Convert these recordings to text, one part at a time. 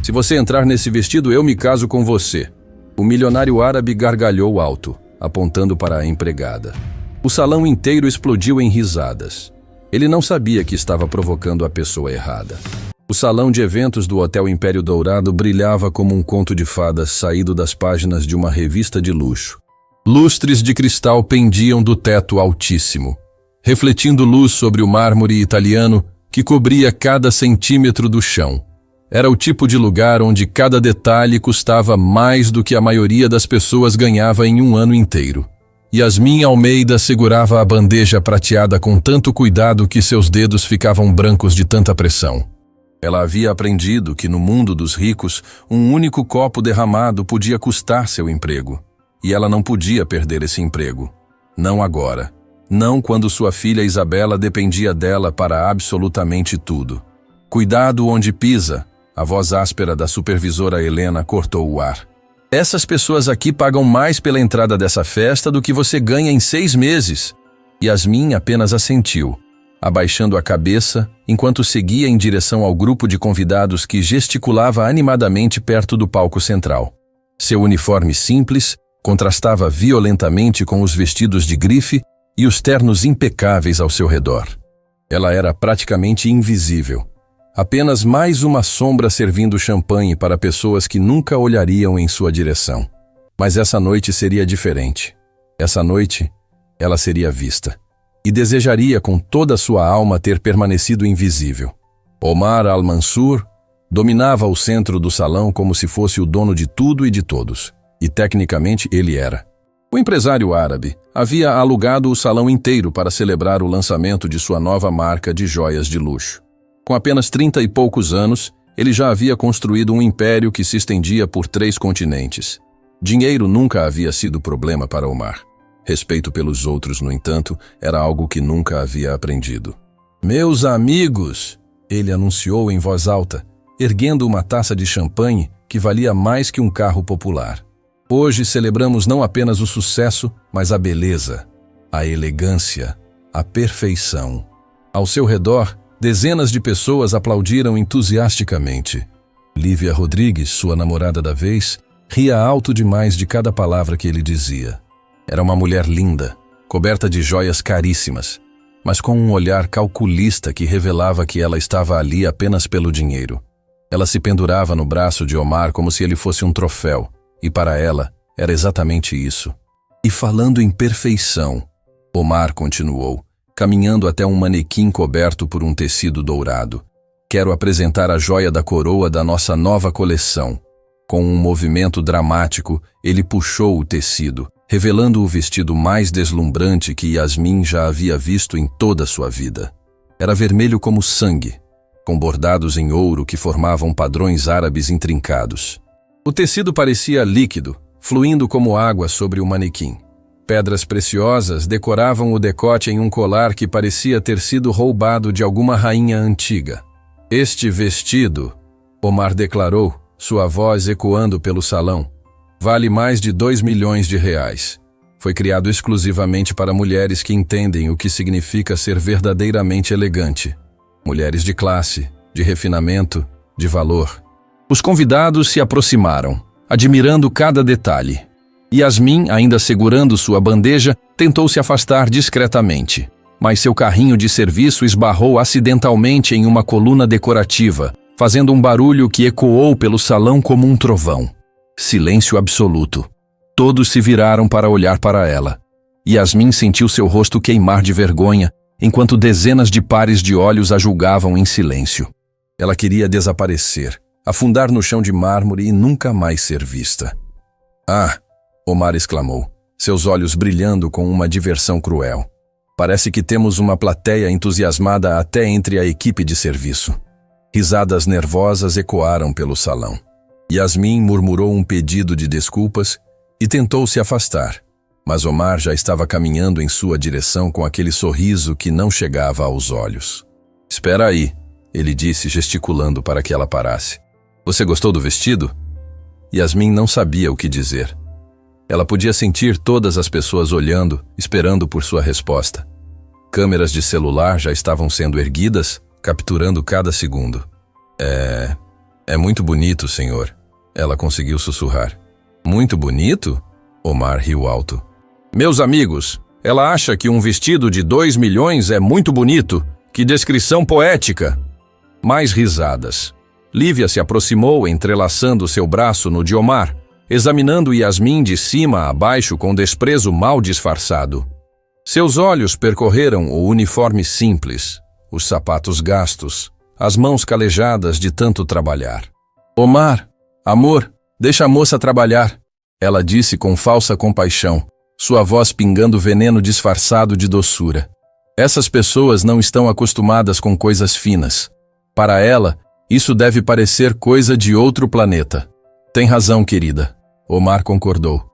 Se você entrar nesse vestido, eu me caso com você. O milionário árabe gargalhou alto, apontando para a empregada. O salão inteiro explodiu em risadas. Ele não sabia que estava provocando a pessoa errada. O salão de eventos do Hotel Império Dourado brilhava como um conto de fadas saído das páginas de uma revista de luxo. Lustres de cristal pendiam do teto altíssimo, refletindo luz sobre o mármore italiano que cobria cada centímetro do chão. Era o tipo de lugar onde cada detalhe custava mais do que a maioria das pessoas ganhava em um ano inteiro. Yasmin Almeida segurava a bandeja prateada com tanto cuidado que seus dedos ficavam brancos de tanta pressão. Ela havia aprendido que no mundo dos ricos, um único copo derramado podia custar seu emprego. E ela não podia perder esse emprego. Não agora. Não quando sua filha Isabela dependia dela para absolutamente tudo. Cuidado onde pisa. A voz áspera da supervisora Helena cortou o ar. Essas pessoas aqui pagam mais pela entrada dessa festa do que você ganha em 6 meses. Yasmin apenas assentiu, abaixando a cabeça, enquanto seguia em direção ao grupo de convidados que gesticulava animadamente perto do palco central. Seu uniforme simples contrastava violentamente com os vestidos de grife e os ternos impecáveis ao seu redor. Ela era praticamente invisível. Apenas mais uma sombra servindo champanhe para pessoas que nunca olhariam em sua direção. Mas essa noite seria diferente. Essa noite, ela seria vista. E desejaria com toda a sua alma ter permanecido invisível. Omar Al-Mansur dominava o centro do salão como se fosse o dono de tudo e de todos. E tecnicamente ele era. O empresário árabe havia alugado o salão inteiro para celebrar o lançamento de sua nova marca de joias de luxo. Com apenas 30 e poucos anos, ele já havia construído um império que se estendia por 3 continentes. Dinheiro nunca havia sido problema para Omar. Respeito pelos outros, no entanto, era algo que nunca havia aprendido. "Meus amigos", ele anunciou em voz alta, erguendo uma taça de champanhe que valia mais que um carro popular. "Hoje celebramos não apenas o sucesso, mas a beleza, a elegância, a perfeição." Ao seu redor, dezenas de pessoas aplaudiram entusiasticamente. Lívia Rodrigues, sua namorada da vez, ria alto demais de cada palavra que ele dizia. Era uma mulher linda, coberta de joias caríssimas, mas com um olhar calculista que revelava que ela estava ali apenas pelo dinheiro. Ela se pendurava no braço de Omar como se ele fosse um troféu, e para ela era exatamente isso. E falando em perfeição, Omar continuou, caminhando até um manequim coberto por um tecido dourado. "Quero apresentar a joia da coroa da nossa nova coleção." Com um movimento dramático, ele puxou o tecido, revelando o vestido mais deslumbrante que Yasmin já havia visto em toda sua vida. Era vermelho como sangue, com bordados em ouro que formavam padrões árabes intrincados. O tecido parecia líquido, fluindo como água sobre o manequim. Pedras preciosas decoravam o decote em um colar que parecia ter sido roubado de alguma rainha antiga. "Este vestido", Omar declarou, sua voz ecoando pelo salão, "vale mais de 2 milhões de reais. Foi criado exclusivamente para mulheres que entendem o que significa ser verdadeiramente elegante. Mulheres de classe, de refinamento, de valor." Os convidados se aproximaram, admirando cada detalhe. Yasmin, ainda segurando sua bandeja, tentou se afastar discretamente, mas seu carrinho de serviço esbarrou acidentalmente em uma coluna decorativa, fazendo um barulho que ecoou pelo salão como um trovão. Silêncio absoluto. Todos se viraram para olhar para ela. Yasmin sentiu seu rosto queimar de vergonha, enquanto dezenas de pares de olhos a julgavam em silêncio. Ela queria desaparecer, afundar no chão de mármore e nunca mais ser vista. "Ah!", Omar exclamou, seus olhos brilhando com uma diversão cruel. "Parece que temos uma plateia entusiasmada até entre a equipe de serviço." Risadas nervosas ecoaram pelo salão. Yasmin murmurou um pedido de desculpas e tentou se afastar, mas Omar já estava caminhando em sua direção com aquele sorriso que não chegava aos olhos. "Espera aí", ele disse, gesticulando para que ela parasse. "Você gostou do vestido?" Yasmin não sabia o que dizer. Ela podia sentir todas as pessoas olhando, esperando por sua resposta. Câmeras de celular já estavam sendo erguidas, capturando cada segundo. É muito bonito, senhor. Ela conseguiu sussurrar. Muito bonito? Omar riu alto. Meus amigos, ela acha que um vestido de 2 milhões é muito bonito. Que descrição poética! Mais risadas. Lívia se aproximou, entrelaçando seu braço no de Omar, examinando Yasmin de cima a baixo com desprezo mal disfarçado. Seus olhos percorreram o uniforme simples, os sapatos gastos, as mãos calejadas de tanto trabalhar. Omar, amor, deixa a moça trabalhar, ela disse com falsa compaixão, sua voz pingando veneno disfarçado de doçura. Essas pessoas não estão acostumadas com coisas finas. Para ela, isso deve parecer coisa de outro planeta. Tem razão, querida. Omar concordou.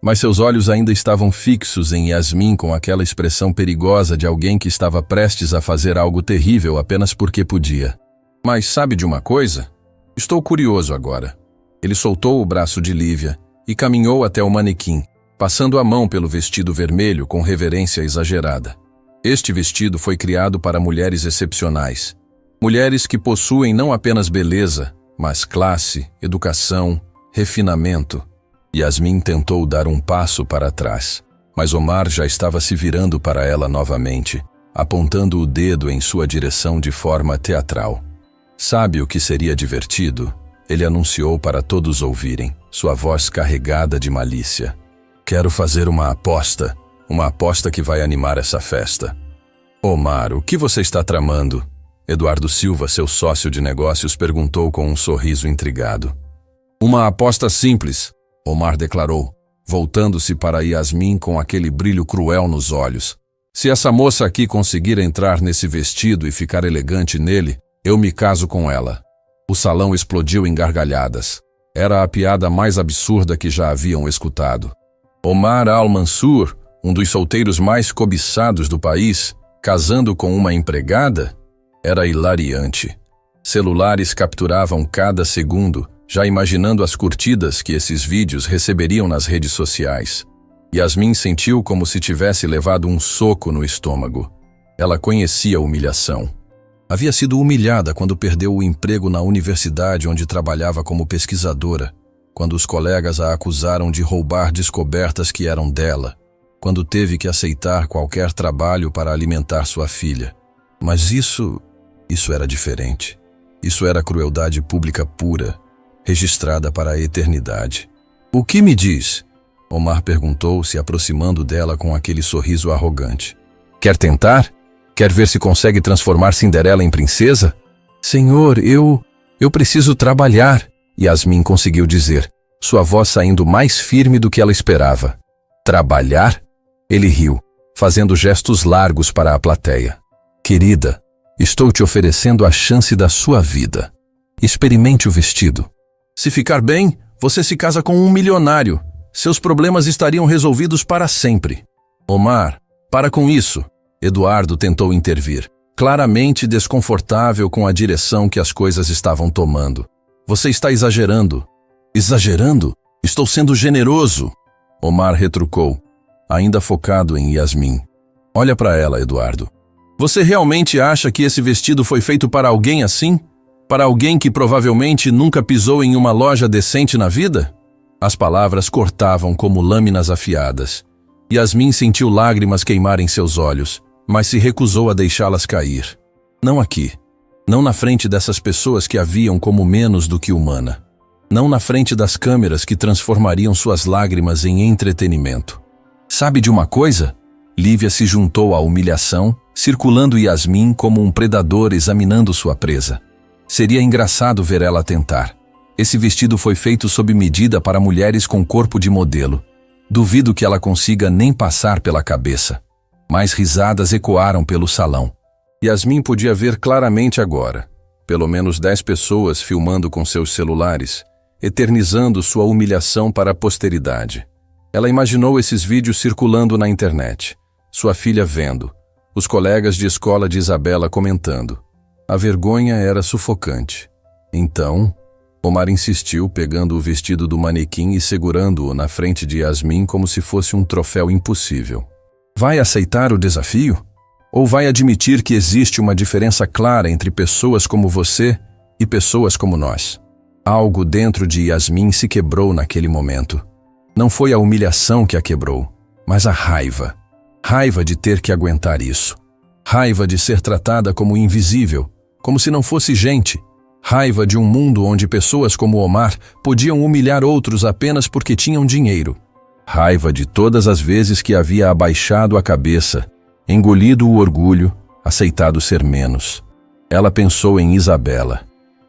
Mas seus olhos ainda estavam fixos em Yasmin com aquela expressão perigosa de alguém que estava prestes a fazer algo terrível apenas porque podia. Mas sabe de uma coisa? Estou curioso agora. Ele soltou o braço de Lívia e caminhou até o manequim, passando a mão pelo vestido vermelho com reverência exagerada. Este vestido foi criado para mulheres excepcionais. Mulheres que possuem não apenas beleza, mas classe, educação, refinamento. Yasmin tentou dar um passo para trás, mas Omar já estava se virando para ela novamente, apontando o dedo em sua direção de forma teatral. Sabe o que seria divertido? Ele anunciou para todos ouvirem, sua voz carregada de malícia. Quero fazer uma aposta que vai animar essa festa. Omar, o que você está tramando? Eduardo Silva, seu sócio de negócios, perguntou com um sorriso intrigado. Uma aposta simples, Omar declarou, voltando-se para Yasmin com aquele brilho cruel nos olhos. Se essa moça aqui conseguir entrar nesse vestido e ficar elegante nele, eu me caso com ela. O salão explodiu em gargalhadas. Era a piada mais absurda que já haviam escutado. Omar Al-Mansur, um dos solteiros mais cobiçados do país, casando com uma empregada? Era hilariante. Celulares capturavam cada segundo, já imaginando as curtidas que esses vídeos receberiam nas redes sociais. Yasmin sentiu como se tivesse levado um soco no estômago. Ela conhecia a humilhação. Havia sido humilhada quando perdeu o emprego na universidade onde trabalhava como pesquisadora, quando os colegas a acusaram de roubar descobertas que eram dela, quando teve que aceitar qualquer trabalho para alimentar sua filha. Mas isso era diferente. Isso era crueldade pública pura, registrada para a eternidade. O que me diz? Omar perguntou, se aproximando dela com aquele sorriso arrogante. Quer tentar? Quer ver se consegue transformar Cinderela em princesa? Senhor, eu preciso trabalhar, Yasmin conseguiu dizer, sua voz saindo mais firme do que ela esperava. Trabalhar? Ele riu, fazendo gestos largos para a plateia. Querida, estou te oferecendo a chance da sua vida. Experimente o vestido. Se ficar bem, você se casa com um milionário. Seus problemas estariam resolvidos para sempre. Omar, para com isso. Eduardo tentou intervir, claramente desconfortável com a direção que as coisas estavam tomando. Você está exagerando. Exagerando? Estou sendo generoso. Omar retrucou, ainda focado em Yasmin. Olha para ela, Eduardo. Você realmente acha que esse vestido foi feito para alguém assim? Para alguém que provavelmente nunca pisou em uma loja decente na vida? As palavras cortavam como lâminas afiadas. Yasmin sentiu lágrimas queimarem seus olhos, mas se recusou a deixá-las cair. Não aqui. Não na frente dessas pessoas que a viam como menos do que humana. Não na frente das câmeras que transformariam suas lágrimas em entretenimento. Sabe de uma coisa? Lívia se juntou à humilhação, circulando Yasmin como um predador examinando sua presa. Seria engraçado ver ela tentar. Esse vestido foi feito sob medida para mulheres com corpo de modelo. Duvido que ela consiga nem passar pela cabeça. Mais risadas ecoaram pelo salão. Yasmin podia ver claramente agora. Pelo menos 10 pessoas filmando com seus celulares, eternizando sua humilhação para a posteridade. Ela imaginou esses vídeos circulando na internet. Sua filha vendo. Os colegas de escola de Isabela comentando. A vergonha era sufocante. Então, Omar insistiu, pegando o vestido do manequim e segurando-o na frente de Yasmin como se fosse um troféu impossível. Vai aceitar o desafio? Ou vai admitir que existe uma diferença clara entre pessoas como você e pessoas como nós? Algo dentro de Yasmin se quebrou naquele momento. Não foi a humilhação que a quebrou, mas a raiva. Raiva de ter que aguentar isso. Raiva de ser tratada como invisível, como se não fosse gente. Raiva de um mundo onde pessoas como Omar podiam humilhar outros apenas porque tinham dinheiro. Raiva de todas as vezes que havia abaixado a cabeça, engolido o orgulho, aceitado ser menos. Ela pensou em Isabela,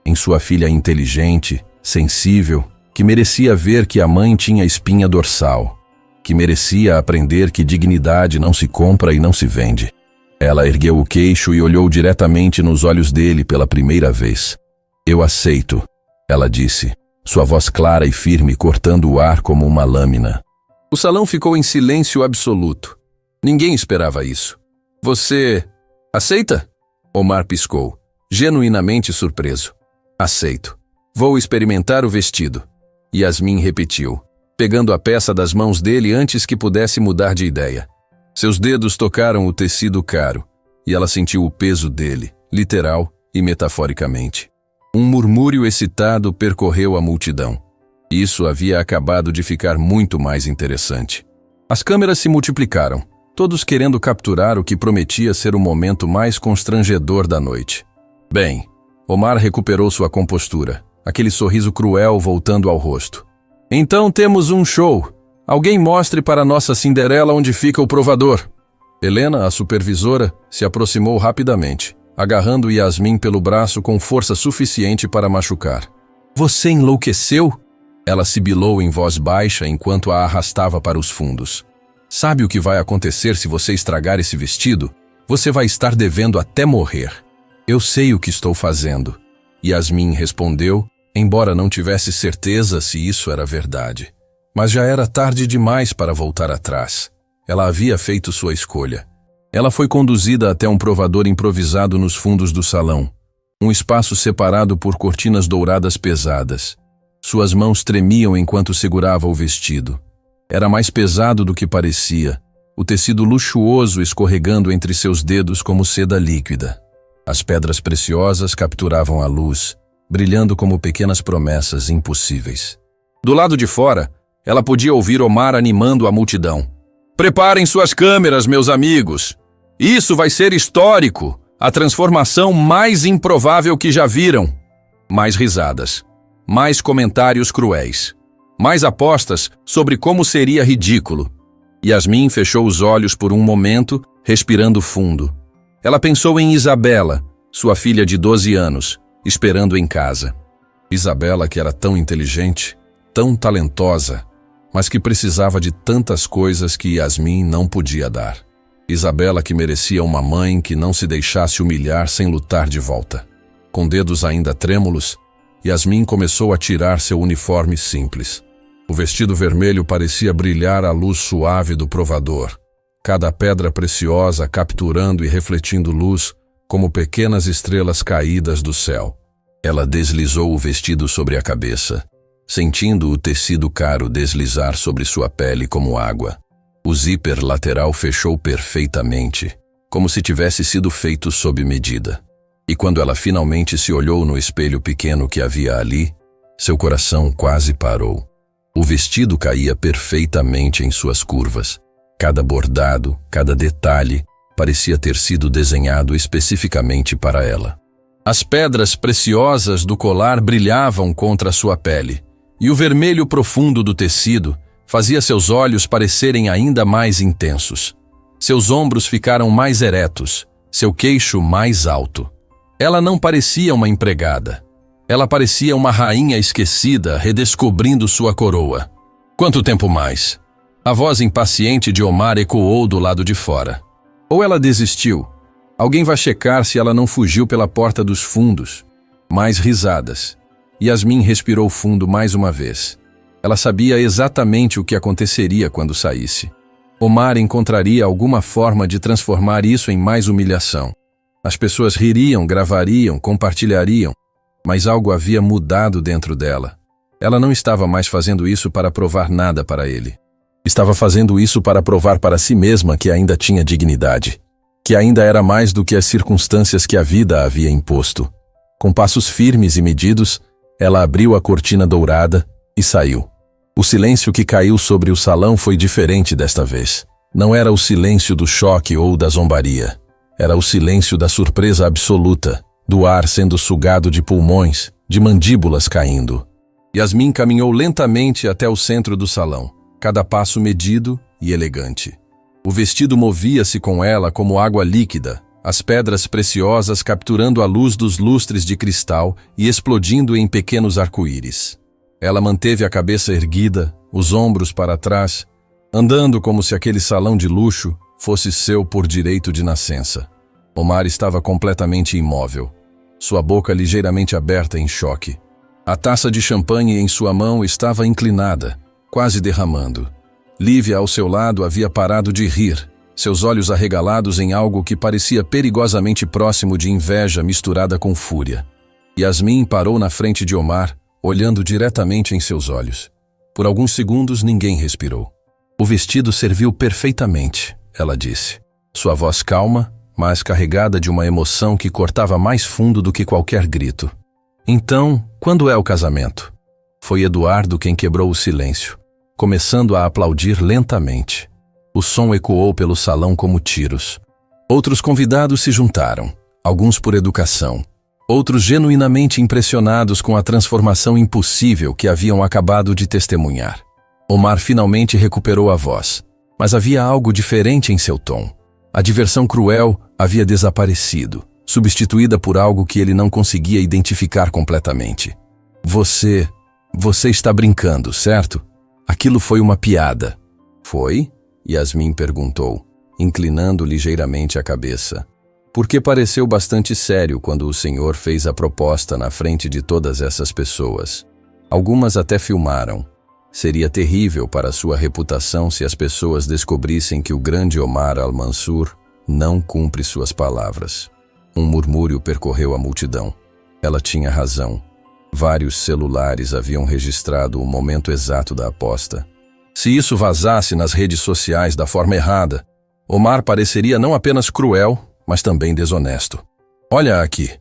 em sua filha inteligente, sensível, que merecia ver que a mãe tinha espinha dorsal, que merecia aprender que dignidade não se compra e não se vende. Ela ergueu o queixo e olhou diretamente nos olhos dele pela primeira vez. Eu aceito, ela disse, sua voz clara e firme cortando o ar como uma lâmina. O salão ficou em silêncio absoluto. Ninguém esperava isso. Você aceita? Omar piscou, genuinamente surpreso. Aceito. Vou experimentar o vestido. Yasmin repetiu, pegando a peça das mãos dele antes que pudesse mudar de ideia. Seus dedos tocaram o tecido caro, e ela sentiu o peso dele, literal e metaforicamente. Um murmúrio excitado percorreu a multidão. Isso havia acabado de ficar muito mais interessante. As câmeras se multiplicaram, todos querendo capturar o que prometia ser o momento mais constrangedor da noite. Bem, Omar recuperou sua compostura, aquele sorriso cruel voltando ao rosto. Então temos um show. Alguém mostre para nossa Cinderela onde fica o provador. Helena, a supervisora, se aproximou rapidamente, agarrando Yasmin pelo braço com força suficiente para machucar. Você enlouqueceu? Ela sibilou em voz baixa enquanto a arrastava para os fundos. Sabe o que vai acontecer se você estragar esse vestido? Você vai estar devendo até morrer. Eu sei o que estou fazendo. Yasmin respondeu, embora não tivesse certeza se isso era verdade. Mas já era tarde demais para voltar atrás. Ela havia feito sua escolha. Ela foi conduzida até um provador improvisado nos fundos do salão, um espaço separado por cortinas douradas pesadas. Suas mãos tremiam enquanto segurava o vestido. Era mais pesado do que parecia, o tecido luxuoso escorregando entre seus dedos como seda líquida. As pedras preciosas capturavam a luz, brilhando como pequenas promessas impossíveis. Do lado de fora, ela podia ouvir Omar animando a multidão. Preparem suas câmeras, meus amigos! Isso vai ser histórico! A transformação mais improvável que já viram! Mais risadas. Mais comentários cruéis. Mais apostas sobre como seria ridículo. Yasmin fechou os olhos por um momento, respirando fundo. Ela pensou em Isabela, sua filha de 12 anos, esperando em casa. Isabela, que era tão inteligente, tão talentosa, mas que precisava de tantas coisas que Yasmin não podia dar. Isabela, que merecia uma mãe que não se deixasse humilhar sem lutar de volta. Com dedos ainda trêmulos, Yasmin começou a tirar seu uniforme simples. O vestido vermelho parecia brilhar à luz suave do provador, cada pedra preciosa capturando e refletindo luz como pequenas estrelas caídas do céu. Ela deslizou o vestido sobre a cabeça, sentindo o tecido caro deslizar sobre sua pele como água. O zíper lateral fechou perfeitamente, como se tivesse sido feito sob medida. E quando ela finalmente se olhou no espelho pequeno que havia ali, seu coração quase parou. O vestido caía perfeitamente em suas curvas. Cada bordado, cada detalhe, parecia ter sido desenhado especificamente para ela. As pedras preciosas do colar brilhavam contra sua pele, e o vermelho profundo do tecido fazia seus olhos parecerem ainda mais intensos. Seus ombros ficaram mais eretos, seu queixo mais alto. Ela não parecia uma empregada. Ela parecia uma rainha esquecida, redescobrindo sua coroa. Quanto tempo mais? A voz impaciente de Omar ecoou do lado de fora. Ou ela desistiu. Alguém vai checar se ela não fugiu pela porta dos fundos. Mais risadas. Yasmin respirou fundo mais uma vez. Ela sabia exatamente o que aconteceria quando saísse. Omar encontraria alguma forma de transformar isso em mais humilhação. As pessoas ririam, gravariam, compartilhariam, mas algo havia mudado dentro dela. Ela não estava mais fazendo isso para provar nada para ele. Estava fazendo isso para provar para si mesma que ainda tinha dignidade, que ainda era mais do que as circunstâncias que a vida havia imposto. Com passos firmes e medidos, Ela abriu a cortina dourada e saiu. O silêncio que caiu sobre o salão foi diferente desta vez. Não era o silêncio do choque ou da zombaria. Era o silêncio da surpresa absoluta, do ar sendo sugado de pulmões, de mandíbulas caindo. Yasmin caminhou lentamente até o centro do salão, cada passo medido e elegante. O vestido movia-se com ela como água líquida, as pedras preciosas capturando a luz dos lustres de cristal e explodindo em pequenos arco-íris. Ela manteve a cabeça erguida, os ombros para trás, andando como se aquele salão de luxo fosse seu por direito de nascença. Omar estava completamente imóvel, sua boca ligeiramente aberta em choque. A taça de champanhe em sua mão estava inclinada, quase derramando. Lívia ao seu lado havia parado de rir, seus olhos arregalados em algo que parecia perigosamente próximo de inveja misturada com fúria. Yasmin parou na frente de Omar, olhando diretamente em seus olhos. Por alguns segundos ninguém respirou. O vestido serviu perfeitamente, ela disse. Sua voz calma, mas carregada de uma emoção que cortava mais fundo do que qualquer grito. Então, quando é o casamento? Foi Eduardo quem quebrou o silêncio, começando a aplaudir lentamente. O som ecoou pelo salão como tiros. Outros convidados se juntaram, alguns por educação, outros genuinamente impressionados com a transformação impossível que haviam acabado de testemunhar. Omar finalmente recuperou a voz, mas havia algo diferente em seu tom. A diversão cruel havia desaparecido, substituída por algo que ele não conseguia identificar completamente. Você está brincando, certo? Aquilo foi uma piada. Foi? Yasmin perguntou, inclinando ligeiramente a cabeça. Porque pareceu bastante sério quando o senhor fez a proposta na frente de todas essas pessoas. Algumas até filmaram. Seria terrível para sua reputação se as pessoas descobrissem que o grande Omar Al-Mansur não cumpre suas palavras. Um murmúrio percorreu a multidão. Ela tinha razão. Vários celulares haviam registrado o momento exato da aposta. Se isso vazasse nas redes sociais da forma errada, Omar pareceria não apenas cruel, mas também desonesto. Olha aqui,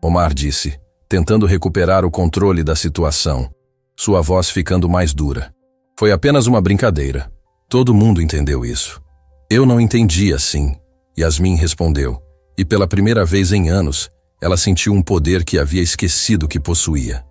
Omar disse, tentando recuperar o controle da situação, sua voz ficando mais dura. Foi apenas uma brincadeira. Todo mundo entendeu isso. Eu não entendi assim, Yasmin respondeu, e pela primeira vez em anos, ela sentiu um poder que havia esquecido que possuía.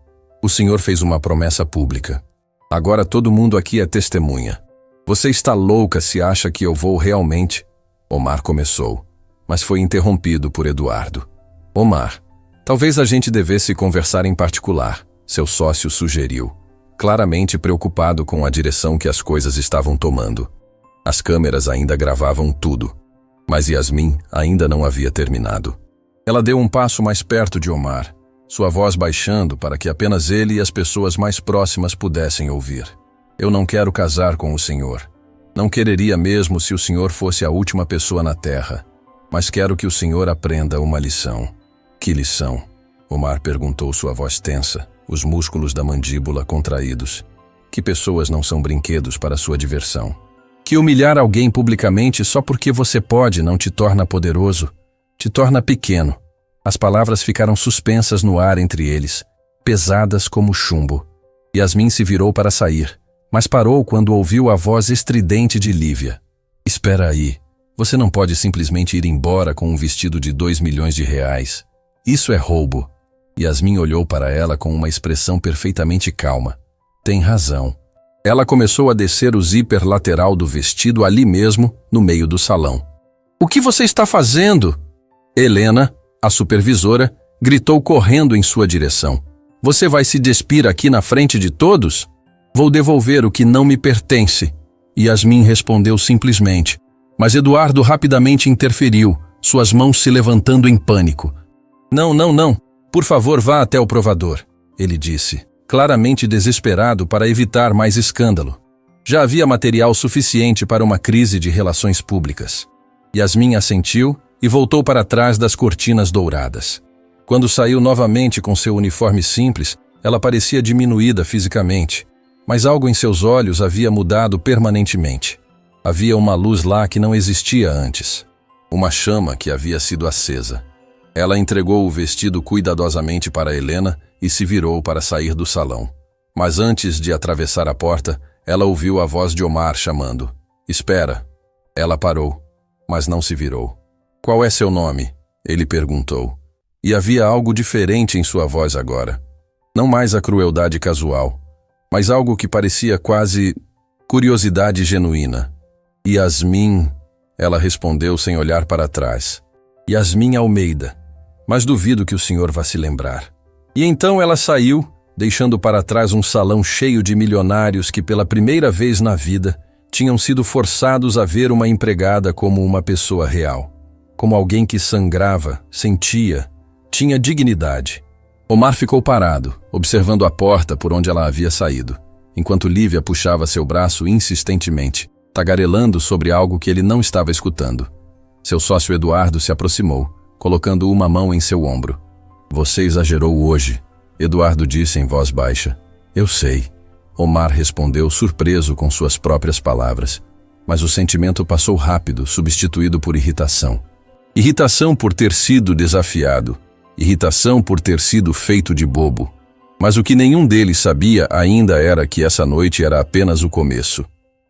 O senhor fez uma promessa pública. Agora todo mundo aqui é testemunha. Você está louca se acha que eu vou realmente... Omar começou, mas foi interrompido por Eduardo. Omar, talvez a gente devesse conversar em particular, seu sócio sugeriu, claramente preocupado com a direção que as coisas estavam tomando. As câmeras ainda gravavam tudo, mas Yasmin ainda não havia terminado. Ela deu um passo mais perto de Omar, sua voz baixando para que apenas ele e as pessoas mais próximas pudessem ouvir. Eu não quero casar com o senhor. Não quereria mesmo se o senhor fosse a última pessoa na terra, mas quero que o senhor aprenda uma lição. Que lição? Omar perguntou, sua voz tensa, os músculos da mandíbula contraídos. Que pessoas não são brinquedos para sua diversão. Que humilhar alguém publicamente só porque você pode não te torna poderoso, te torna pequeno. As palavras ficaram suspensas no ar entre eles, pesadas como chumbo. Yasmin se virou para sair, mas parou quando ouviu a voz estridente de Lívia. Espera aí, você não pode simplesmente ir embora com um vestido de 2 milhões de reais. Isso é roubo. Yasmin olhou para ela com uma expressão perfeitamente calma. Tem razão. Ela começou a descer o zíper lateral do vestido ali mesmo, no meio do salão. O que você está fazendo? Helena, a supervisora, gritou correndo em sua direção. Você vai se despir aqui na frente de todos? Vou devolver o que não me pertence. Yasmin respondeu simplesmente, mas Eduardo rapidamente interferiu, suas mãos se levantando em pânico. Não. Por favor, vá até o provador, ele disse, claramente desesperado para evitar mais escândalo. Já havia material suficiente para uma crise de relações públicas. Yasmin assentiu e voltou para trás das cortinas douradas. Quando saiu novamente com seu uniforme simples, ela parecia diminuída fisicamente, mas algo em seus olhos havia mudado permanentemente. Havia uma luz lá que não existia antes, uma chama que havia sido acesa. Ela entregou o vestido cuidadosamente para Helena e se virou para sair do salão. Mas antes de atravessar a porta, ela ouviu a voz de Omar chamando. Espera. Ela parou, mas não se virou. Qual é seu nome? Ele perguntou. E havia algo diferente em sua voz agora. Não mais a crueldade casual, mas algo que parecia quase curiosidade genuína. Yasmin, ela respondeu sem olhar para trás. Yasmin Almeida, mas duvido que o senhor vá se lembrar. E então ela saiu, deixando para trás um salão cheio de milionários que pela primeira vez na vida tinham sido forçados a ver uma empregada como uma pessoa real, como alguém que sangrava, sentia, tinha dignidade. Omar ficou parado, observando a porta por onde ela havia saído, enquanto Lívia puxava seu braço insistentemente, tagarelando sobre algo que ele não estava escutando. Seu sócio Eduardo se aproximou, colocando uma mão em seu ombro. Você exagerou hoje, Eduardo disse em voz baixa. Eu sei. Omar respondeu surpreso com suas próprias palavras, mas o sentimento passou rápido, substituído por irritação. Irritação por ter sido desafiado, irritação por ter sido feito de bobo. Mas o que nenhum deles sabia ainda era que essa noite era apenas o começo.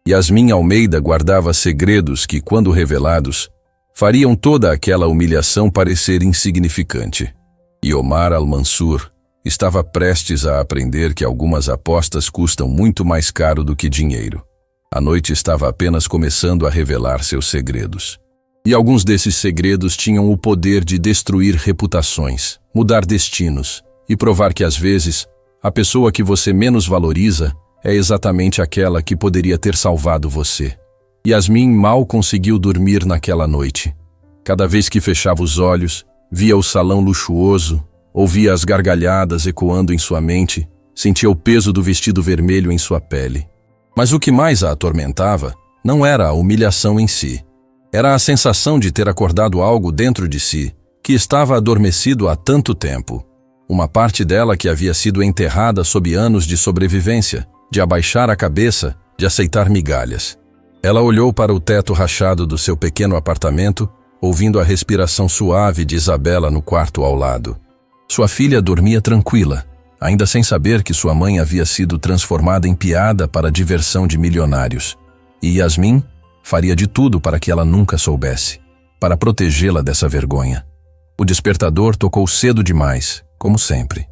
Yasmin Almeida guardava segredos que, quando revelados, fariam toda aquela humilhação parecer insignificante. E Omar Al-Mansur estava prestes a aprender que algumas apostas custam muito mais caro do que dinheiro. A noite estava apenas começando a revelar seus segredos. E alguns desses segredos tinham o poder de destruir reputações, mudar destinos e provar que às vezes a pessoa que você menos valoriza é exatamente aquela que poderia ter salvado você. Yasmin mal conseguiu dormir naquela noite. Cada vez que fechava os olhos, via o salão luxuoso, ouvia as gargalhadas ecoando em sua mente, sentia o peso do vestido vermelho em sua pele. Mas o que mais a atormentava não era a humilhação em si. Era a sensação de ter acordado algo dentro de si, que estava adormecido há tanto tempo. Uma parte dela que havia sido enterrada sob anos de sobrevivência, de abaixar a cabeça, de aceitar migalhas. Ela olhou para o teto rachado do seu pequeno apartamento, ouvindo a respiração suave de Isabela no quarto ao lado. Sua filha dormia tranquila, ainda sem saber que sua mãe havia sido transformada em piada para a diversão de milionários. E Yasmin faria de tudo para que ela nunca soubesse, para protegê-la dessa vergonha. O despertador tocou cedo demais, como sempre.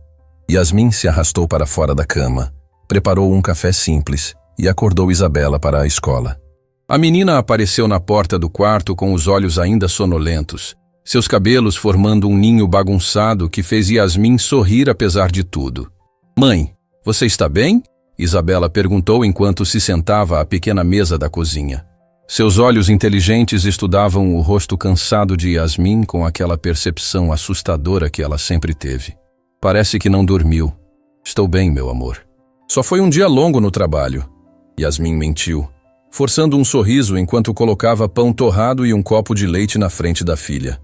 Yasmin se arrastou para fora da cama, preparou um café simples e acordou Isabela para a escola. A menina apareceu na porta do quarto com os olhos ainda sonolentos, seus cabelos formando um ninho bagunçado que fez Yasmin sorrir apesar de tudo. Mãe, você está bem? Isabela perguntou enquanto se sentava à pequena mesa da cozinha. Seus olhos inteligentes estudavam o rosto cansado de Yasmin com aquela percepção assustadora que ela sempre teve. Parece que não dormiu. Estou bem, meu amor. Só foi um dia longo no trabalho. Yasmin mentiu, forçando um sorriso enquanto colocava pão torrado e um copo de leite na frente da filha.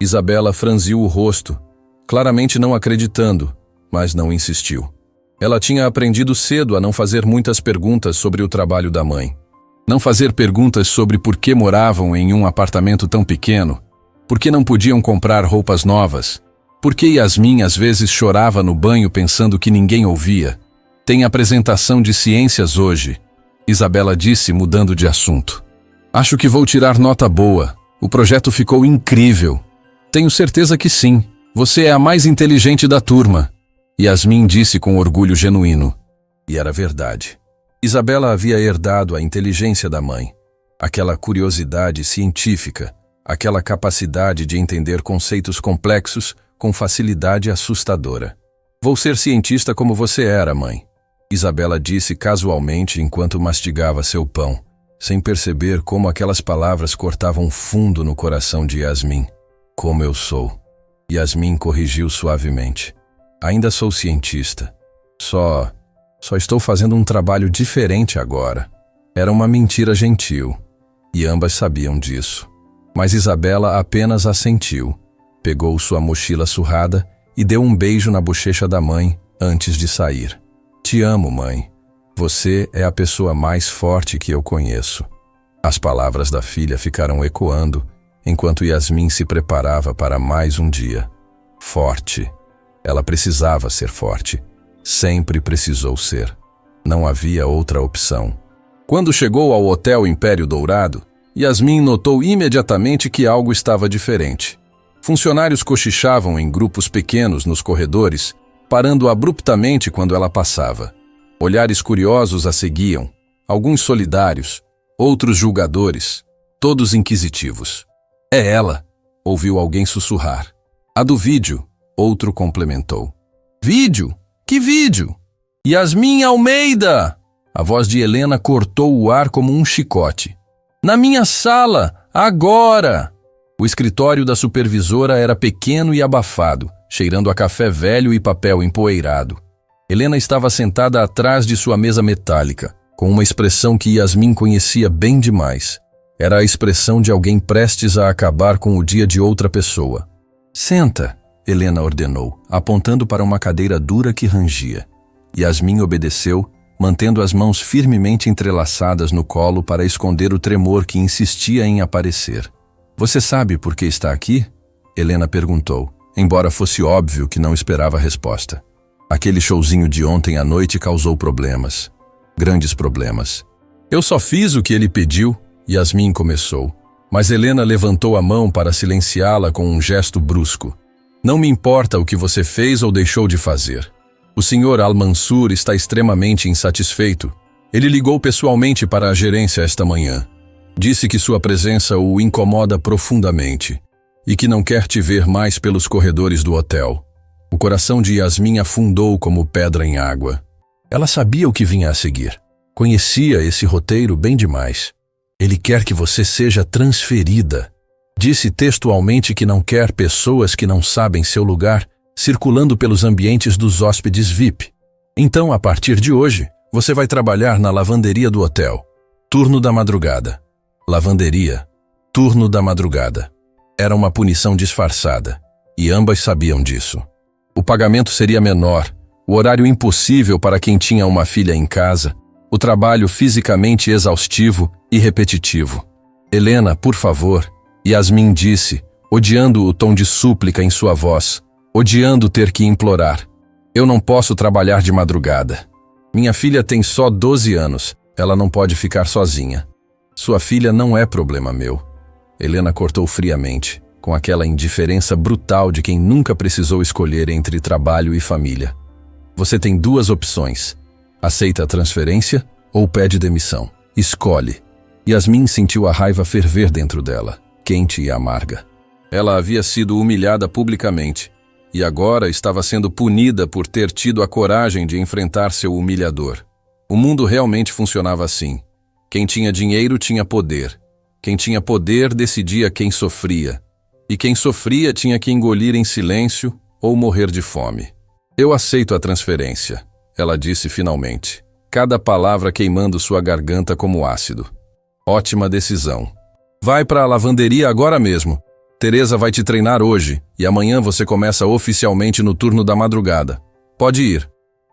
Isabela franziu o rosto, claramente não acreditando, mas não insistiu. Ela tinha aprendido cedo a não fazer muitas perguntas sobre o trabalho da mãe. Não fazer perguntas sobre por que moravam em um apartamento tão pequeno, por que não podiam comprar roupas novas, por que Yasmin às vezes chorava no banho pensando que ninguém ouvia. Tem apresentação de ciências hoje, Isabela disse, mudando de assunto. Acho que vou tirar nota boa. O projeto ficou incrível. Tenho certeza que sim. Você é a mais inteligente da turma. Yasmin disse com orgulho genuíno. E era verdade. Isabela havia herdado a inteligência da mãe, aquela curiosidade científica, aquela capacidade de entender conceitos complexos com facilidade assustadora. Vou ser cientista como você era, mãe. Isabela disse casualmente enquanto mastigava seu pão, sem perceber como aquelas palavras cortavam fundo no coração de Yasmin. Como eu sou. Yasmin corrigiu suavemente. Ainda sou cientista. Só estou fazendo um trabalho diferente agora. Era uma mentira gentil, e ambas sabiam disso. Mas Isabela apenas assentiu, pegou sua mochila surrada e deu um beijo na bochecha da mãe antes de sair. Te amo, mãe. Você é a pessoa mais forte que eu conheço. As palavras da filha ficaram ecoando enquanto Yasmin se preparava para mais um dia. Forte. Ela precisava ser forte. Sempre precisou ser. Não havia outra opção. Quando chegou ao Hotel Império Dourado, Yasmin notou imediatamente que algo estava diferente. Funcionários cochichavam em grupos pequenos nos corredores, parando abruptamente quando ela passava. Olhares curiosos a seguiam, alguns solidários, outros julgadores, todos inquisitivos. "É ela", ouviu alguém sussurrar. "A do vídeo", outro complementou. "Vídeo? Que vídeo?" "Yasmin Almeida!" A voz de Helena cortou o ar como um chicote. "Na minha sala, agora!" O escritório da supervisora era pequeno e abafado, cheirando a café velho e papel empoeirado. Helena estava sentada atrás de sua mesa metálica, com uma expressão que Yasmin conhecia bem demais. Era a expressão de alguém prestes a acabar com o dia de outra pessoa. "Senta", Helena ordenou, apontando para uma cadeira dura que rangia. Yasmin obedeceu, mantendo as mãos firmemente entrelaçadas no colo para esconder o tremor que insistia em aparecer. "Você sabe por que está aqui?" Helena perguntou, embora fosse óbvio que não esperava a resposta. Aquele showzinho de ontem à noite causou problemas. Grandes problemas. "Eu só fiz o que ele pediu", Yasmin começou, mas Helena levantou a mão para silenciá-la com um gesto brusco. "Não me importa o que você fez ou deixou de fazer. O Sr. Al-Mansur está extremamente insatisfeito. Ele ligou pessoalmente para a gerência esta manhã. Disse que sua presença o incomoda profundamente e que não quer te ver mais pelos corredores do hotel." O coração de Yasmin afundou como pedra em água. Ela sabia o que vinha a seguir. Conhecia esse roteiro bem demais. "Ele quer que você seja transferida." Disse textualmente que não quer pessoas que não sabem seu lugar circulando pelos ambientes dos hóspedes VIP. "Então, a partir de hoje, você vai trabalhar na lavanderia do hotel. Turno da madrugada." Lavanderia. Turno da madrugada. Era uma punição disfarçada, e ambas sabiam disso. O pagamento seria menor, o horário impossível para quem tinha uma filha em casa, o trabalho fisicamente exaustivo e repetitivo. "Helena, por favor", Yasmin disse, odiando o tom de súplica em sua voz, odiando ter que implorar. "Eu não posso trabalhar de madrugada. Minha filha tem só 12 anos, ela não pode ficar sozinha." "Sua filha não é problema meu." Helena cortou friamente, com aquela indiferença brutal de quem nunca precisou escolher entre trabalho e família. "Você tem duas opções. Aceita a transferência ou pede demissão. Escolhe." Yasmin sentiu a raiva ferver dentro dela, quente e amarga. Ela havia sido humilhada publicamente e agora estava sendo punida por ter tido a coragem de enfrentar seu humilhador. O mundo realmente funcionava assim. Quem tinha dinheiro tinha poder. Quem tinha poder decidia quem sofria. E quem sofria tinha que engolir em silêncio ou morrer de fome. "Eu aceito a transferência", ela disse finalmente, cada palavra queimando sua garganta como ácido. "Ótima decisão. Vai para a lavanderia agora mesmo. Teresa vai te treinar hoje e amanhã você começa oficialmente no turno da madrugada. Pode ir."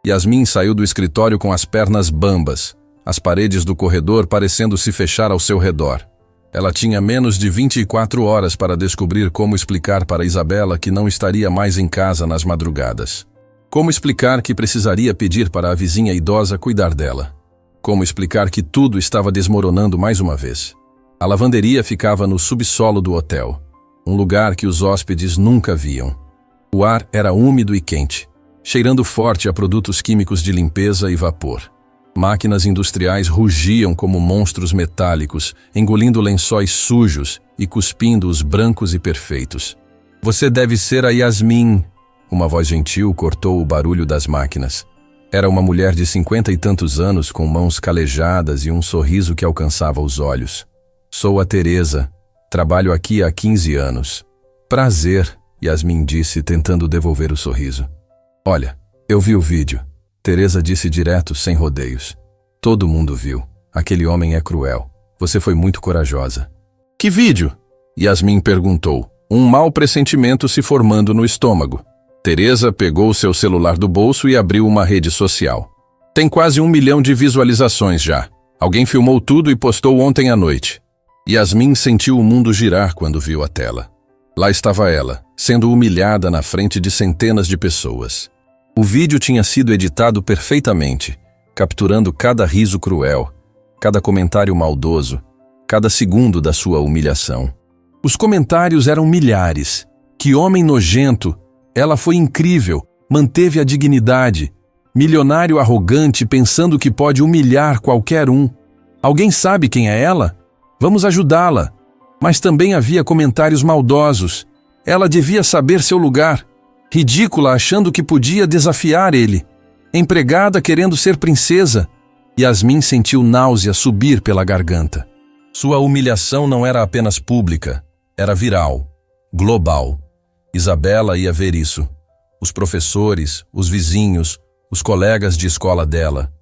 Yasmin saiu do escritório com as pernas bambas, as paredes do corredor parecendo se fechar ao seu redor. Ela tinha menos de 24 horas para descobrir como explicar para Isabela que não estaria mais em casa nas madrugadas. Como explicar que precisaria pedir para a vizinha idosa cuidar dela. Como explicar que tudo estava desmoronando mais uma vez. A lavanderia ficava no subsolo do hotel, um lugar que os hóspedes nunca viam. O ar era úmido e quente, cheirando forte a produtos químicos de limpeza e vapor. Máquinas industriais rugiam como monstros metálicos, engolindo lençóis sujos e cuspindo os brancos e perfeitos. "Você deve ser a Yasmin", uma voz gentil cortou o barulho das máquinas. Era uma mulher de 50 e tantos anos, com mãos calejadas e um sorriso que alcançava os olhos. "Sou a Teresa. Trabalho aqui há 15 anos. "Prazer", Yasmin disse, tentando devolver o sorriso. "Olha, eu vi o vídeo", Teresa disse direto, sem rodeios. "Todo mundo viu. Aquele homem é cruel. Você foi muito corajosa." "Que vídeo?", Yasmin perguntou, um mau pressentimento se formando no estômago. Teresa pegou seu celular do bolso e abriu uma rede social. "Tem quase 1 milhão de visualizações já. Alguém filmou tudo e postou ontem à noite." Yasmin sentiu o mundo girar quando viu a tela. Lá estava ela, sendo humilhada na frente de centenas de pessoas. O vídeo tinha sido editado perfeitamente, capturando cada riso cruel, cada comentário maldoso, cada segundo da sua humilhação. Os comentários eram milhares. Que homem nojento! Ela foi incrível, manteve a dignidade. Milionário arrogante pensando que pode humilhar qualquer um. Alguém sabe quem é ela? Vamos ajudá-la. Mas também havia comentários maldosos. Ela devia saber seu lugar. Ridícula achando que podia desafiar ele. Empregada querendo ser princesa. Yasmin sentiu náusea subir pela garganta. Sua humilhação não era apenas pública, era viral, global. Isabela ia ver isso. Os professores, os vizinhos, os colegas de escola dela.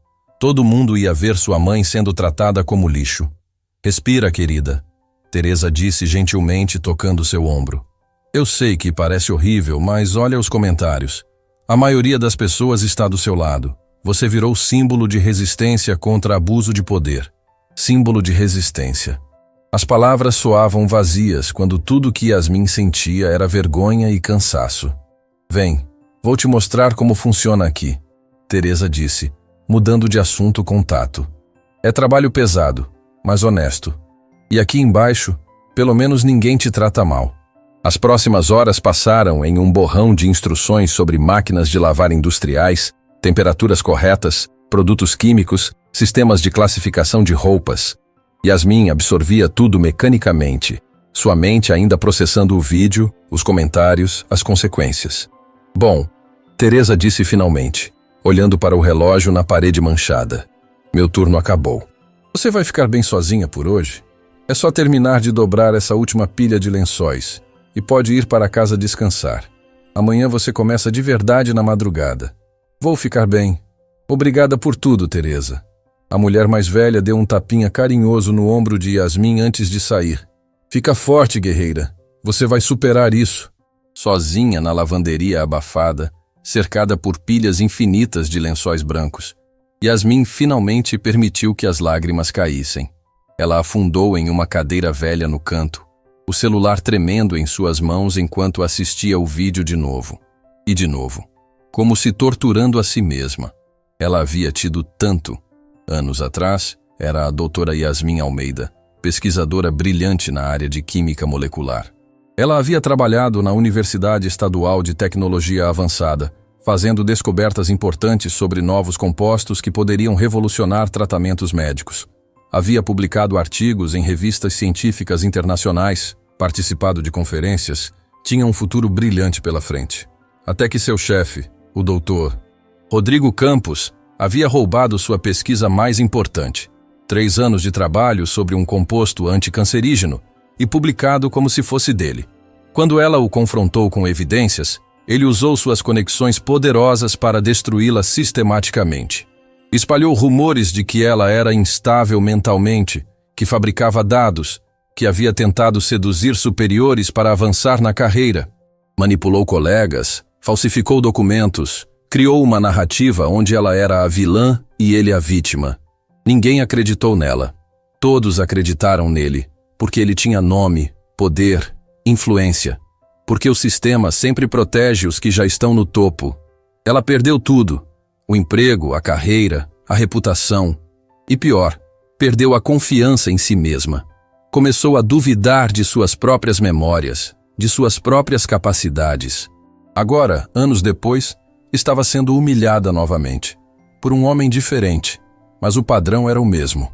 Todo mundo ia ver sua mãe sendo tratada como lixo. Respira, querida, Teresa disse gentilmente tocando seu ombro. Eu sei que parece horrível, mas olha os comentários. A maioria das pessoas está do seu lado. Você virou símbolo de resistência contra abuso de poder. Símbolo de resistência. As palavras soavam vazias quando tudo que Yasmin sentia era vergonha e cansaço. Vem, vou te mostrar como funciona aqui, Teresa disse, mudando de assunto com tato. É trabalho pesado, mas honesto. E aqui embaixo, pelo menos ninguém te trata mal. As próximas horas passaram em um borrão de instruções sobre máquinas de lavar industriais, temperaturas corretas, produtos químicos, sistemas de classificação de roupas. Yasmin absorvia tudo mecanicamente, sua mente ainda processando o vídeo, os comentários, as consequências. Bom, Teresa disse finalmente, olhando para o relógio na parede manchada. Meu turno acabou. Você vai ficar bem sozinha por hoje? É só terminar de dobrar essa última pilha de lençóis e pode ir para casa descansar. Amanhã você começa de verdade na madrugada. Vou ficar bem. Obrigada por tudo, Teresa. A mulher mais velha deu um tapinha carinhoso no ombro de Yasmin antes de sair. Fica forte, guerreira. Você vai superar isso. Sozinha na lavanderia abafada, cercada por pilhas infinitas de lençóis brancos, Yasmin finalmente permitiu que as lágrimas caíssem. Ela afundou em uma cadeira velha no canto, o celular tremendo em suas mãos enquanto assistia o vídeo de novo. E de novo. Como se torturando a si mesma. Ela havia tido tanto. Anos atrás, era a doutora Yasmin Almeida, pesquisadora brilhante na área de química molecular. Ela havia trabalhado na Universidade Estadual de Tecnologia Avançada, fazendo descobertas importantes sobre novos compostos que poderiam revolucionar tratamentos médicos. Havia publicado artigos em revistas científicas internacionais, participado de conferências, tinha um futuro brilhante pela frente. Até que seu chefe, o doutor Rodrigo Campos, havia roubado sua pesquisa mais importante, 3 anos de trabalho sobre um composto anticancerígeno, e publicado como se fosse dele. Quando ela o confrontou com evidências, ele usou suas conexões poderosas para destruí-la sistematicamente. Espalhou rumores de que ela era instável mentalmente, que fabricava dados, que havia tentado seduzir superiores para avançar na carreira. Manipulou colegas, falsificou documentos, criou uma narrativa onde ela era a vilã e ele a vítima. Ninguém acreditou nela. Todos acreditaram nele, porque ele tinha nome, poder, influência. Porque o sistema sempre protege os que já estão no topo. Ela perdeu tudo. O emprego, a carreira, a reputação. E pior, perdeu a confiança em si mesma. Começou a duvidar de suas próprias memórias, de suas próprias capacidades. Agora, anos depois, estava sendo humilhada novamente, por um homem diferente, mas o padrão era o mesmo.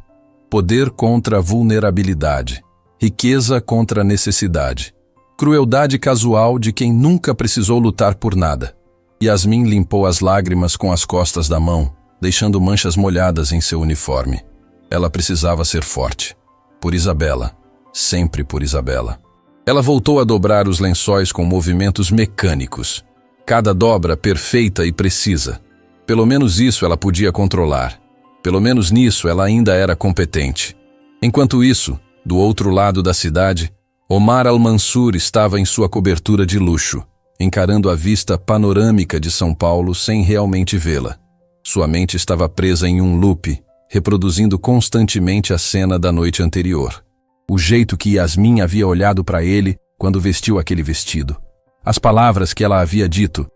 Poder contra vulnerabilidade, riqueza contra necessidade, crueldade casual de quem nunca precisou lutar por nada. Yasmin limpou as lágrimas com as costas da mão, deixando manchas molhadas em seu uniforme. Ela precisava ser forte. Por Isabela. Sempre por Isabela. Ela voltou a dobrar os lençóis com movimentos mecânicos. Cada dobra perfeita e precisa. Pelo menos isso ela podia controlar. Pelo menos nisso ela ainda era competente. Enquanto isso, do outro lado da cidade, Omar Al-Mansur estava em sua cobertura de luxo, encarando a vista panorâmica de São Paulo sem realmente vê-la. Sua mente estava presa em um loop, reproduzindo constantemente a cena da noite anterior. O jeito que Yasmin havia olhado para ele quando vestiu aquele vestido. As palavras que ela havia dito.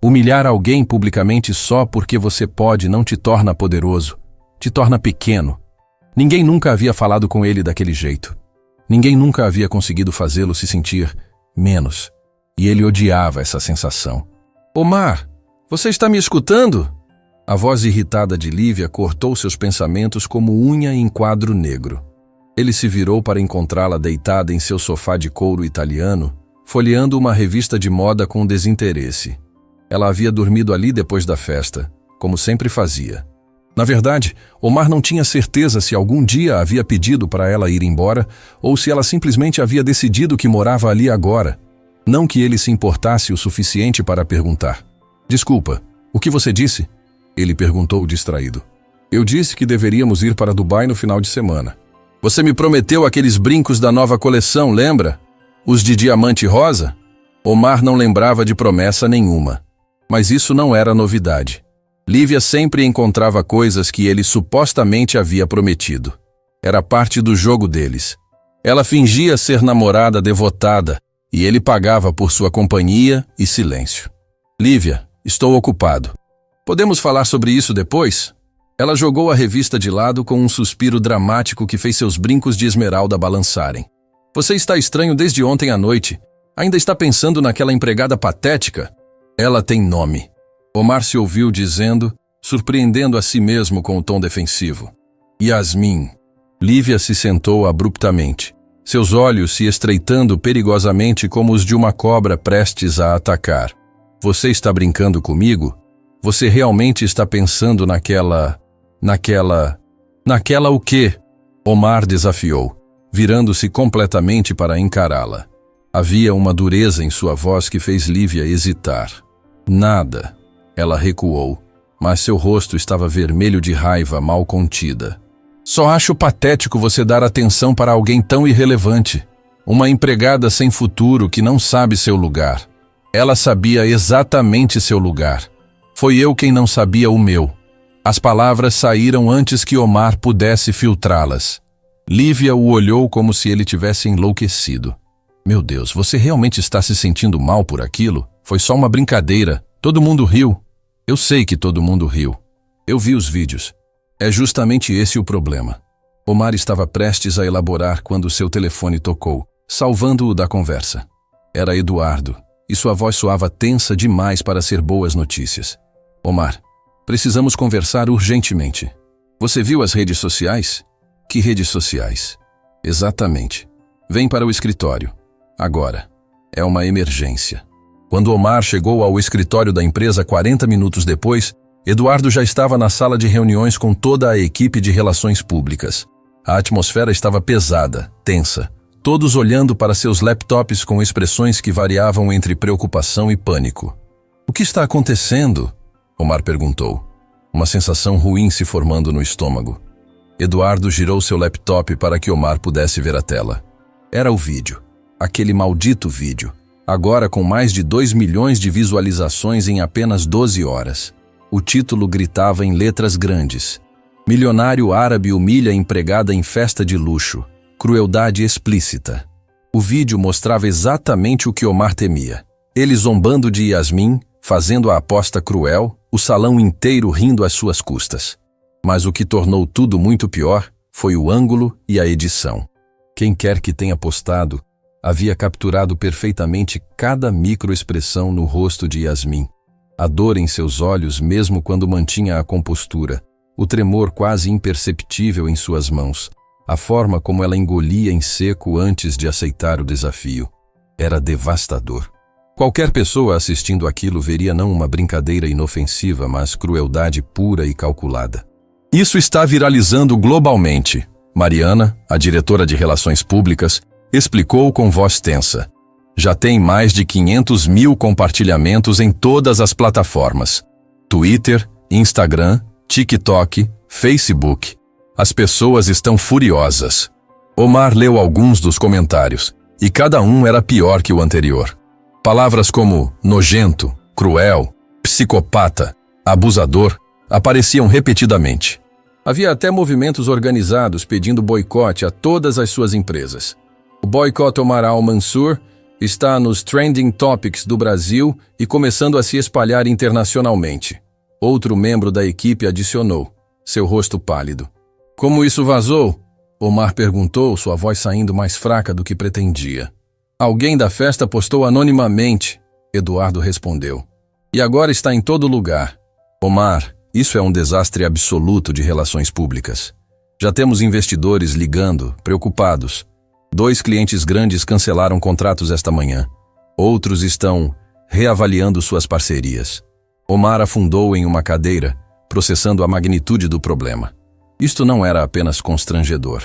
Humilhar alguém publicamente só porque você pode não te torna poderoso, te torna pequeno. Ninguém nunca havia falado com ele daquele jeito. Ninguém nunca havia conseguido fazê-lo se sentir menos. E ele odiava essa sensação. Omar, você está me escutando? A voz irritada de Lívia cortou seus pensamentos como unha em quadro negro. Ele se virou para encontrá-la deitada em seu sofá de couro italiano, folheando uma revista de moda com desinteresse. Ela havia dormido ali depois da festa, como sempre fazia. Na verdade, Omar não tinha certeza se algum dia havia pedido para ela ir embora ou se ela simplesmente havia decidido que morava ali agora. Não que ele se importasse o suficiente para perguntar. Desculpa, o que você disse? Ele perguntou distraído. Eu disse que deveríamos ir para Dubai no final de semana. Você me prometeu aqueles brincos da nova coleção, lembra? Os de diamante rosa? Omar não lembrava de promessa nenhuma. Mas isso não era novidade. Lívia sempre encontrava coisas que ele supostamente havia prometido. Era parte do jogo deles. Ela fingia ser namorada devotada e ele pagava por sua companhia e silêncio. Lívia, estou ocupado. Podemos falar sobre isso depois? Ela jogou a revista de lado com um suspiro dramático que fez seus brincos de esmeralda balançarem. Você está estranho desde ontem à noite. Ainda está pensando naquela empregada patética? Ela tem nome. Omar se ouviu dizendo, surpreendendo a si mesmo com o tom defensivo. Yasmin. Lívia se sentou abruptamente, seus olhos se estreitando perigosamente como os de uma cobra prestes a atacar. Você está brincando comigo? Você realmente está pensando naquela o quê? Omar desafiou, virando-se completamente para encará-la. Havia uma dureza em sua voz que fez Lívia hesitar. Nada. Ela recuou, mas seu rosto estava vermelho de raiva mal contida. Só acho patético você dar atenção para alguém tão irrelevante. Uma empregada sem futuro que não sabe seu lugar. Ela sabia exatamente seu lugar. Foi eu quem não sabia o meu. As palavras saíram antes que Omar pudesse filtrá-las. Lívia o olhou como se ele tivesse enlouquecido. Meu Deus, você realmente está se sentindo mal por aquilo? Foi só uma brincadeira. Todo mundo riu. Eu sei que todo mundo riu. Eu vi os vídeos. É justamente esse o problema. Omar estava prestes a elaborar quando seu telefone tocou, salvando-o da conversa. Era Eduardo, e sua voz soava tensa demais para ser boas notícias. Omar, precisamos conversar urgentemente. Você viu as redes sociais? Que redes sociais? Exatamente. Vem para o escritório. Agora. É uma emergência. Quando Omar chegou ao escritório da empresa 40 minutos depois, Eduardo já estava na sala de reuniões com toda a equipe de relações públicas. A atmosfera estava pesada, tensa, todos olhando para seus laptops com expressões que variavam entre preocupação e pânico. O que está acontecendo? Omar perguntou, uma sensação ruim se formando no estômago. Eduardo girou seu laptop para que Omar pudesse ver a tela. Era o vídeo, aquele maldito vídeo. Agora com mais de 2 milhões de visualizações em apenas 12 horas. O título gritava em letras grandes. Milionário árabe humilha empregada em festa de luxo. Crueldade explícita. O vídeo mostrava exatamente o que Omar temia. Ele zombando de Yasmin, fazendo a aposta cruel, o salão inteiro rindo às suas custas. Mas o que tornou tudo muito pior foi o ângulo e a edição. Quem quer que tenha postado, havia capturado perfeitamente cada microexpressão no rosto de Yasmin. A dor em seus olhos mesmo quando mantinha a compostura, o tremor quase imperceptível em suas mãos, a forma como ela engolia em seco antes de aceitar o desafio. Era devastador. Qualquer pessoa assistindo aquilo veria não uma brincadeira inofensiva, mas crueldade pura e calculada. Isso está viralizando globalmente. Mariana, a diretora de Relações Públicas, explicou com voz tensa. Já tem mais de 500 mil compartilhamentos em todas as plataformas. Twitter, Instagram, TikTok, Facebook. As pessoas estão furiosas. Omar leu alguns dos comentários, e cada um era pior que o anterior. Palavras como nojento, cruel, psicopata, abusador apareciam repetidamente. Havia até movimentos organizados pedindo boicote a todas as suas empresas. O boicote Omar al-Mansur Está nos Trending Topics do Brasil e começando a se espalhar internacionalmente. Outro membro da equipe adicionou, seu rosto pálido. Como isso vazou? Omar perguntou, sua voz saindo mais fraca do que pretendia. Alguém da festa postou anonimamente, Eduardo respondeu. E agora está em todo lugar. Omar, isso é um desastre absoluto de relações públicas. Já temos investidores ligando, preocupados. 2 clientes grandes cancelaram contratos esta manhã. Outros estão reavaliando suas parcerias. Omar afundou em uma cadeira, processando a magnitude do problema. Isto não era apenas constrangedor.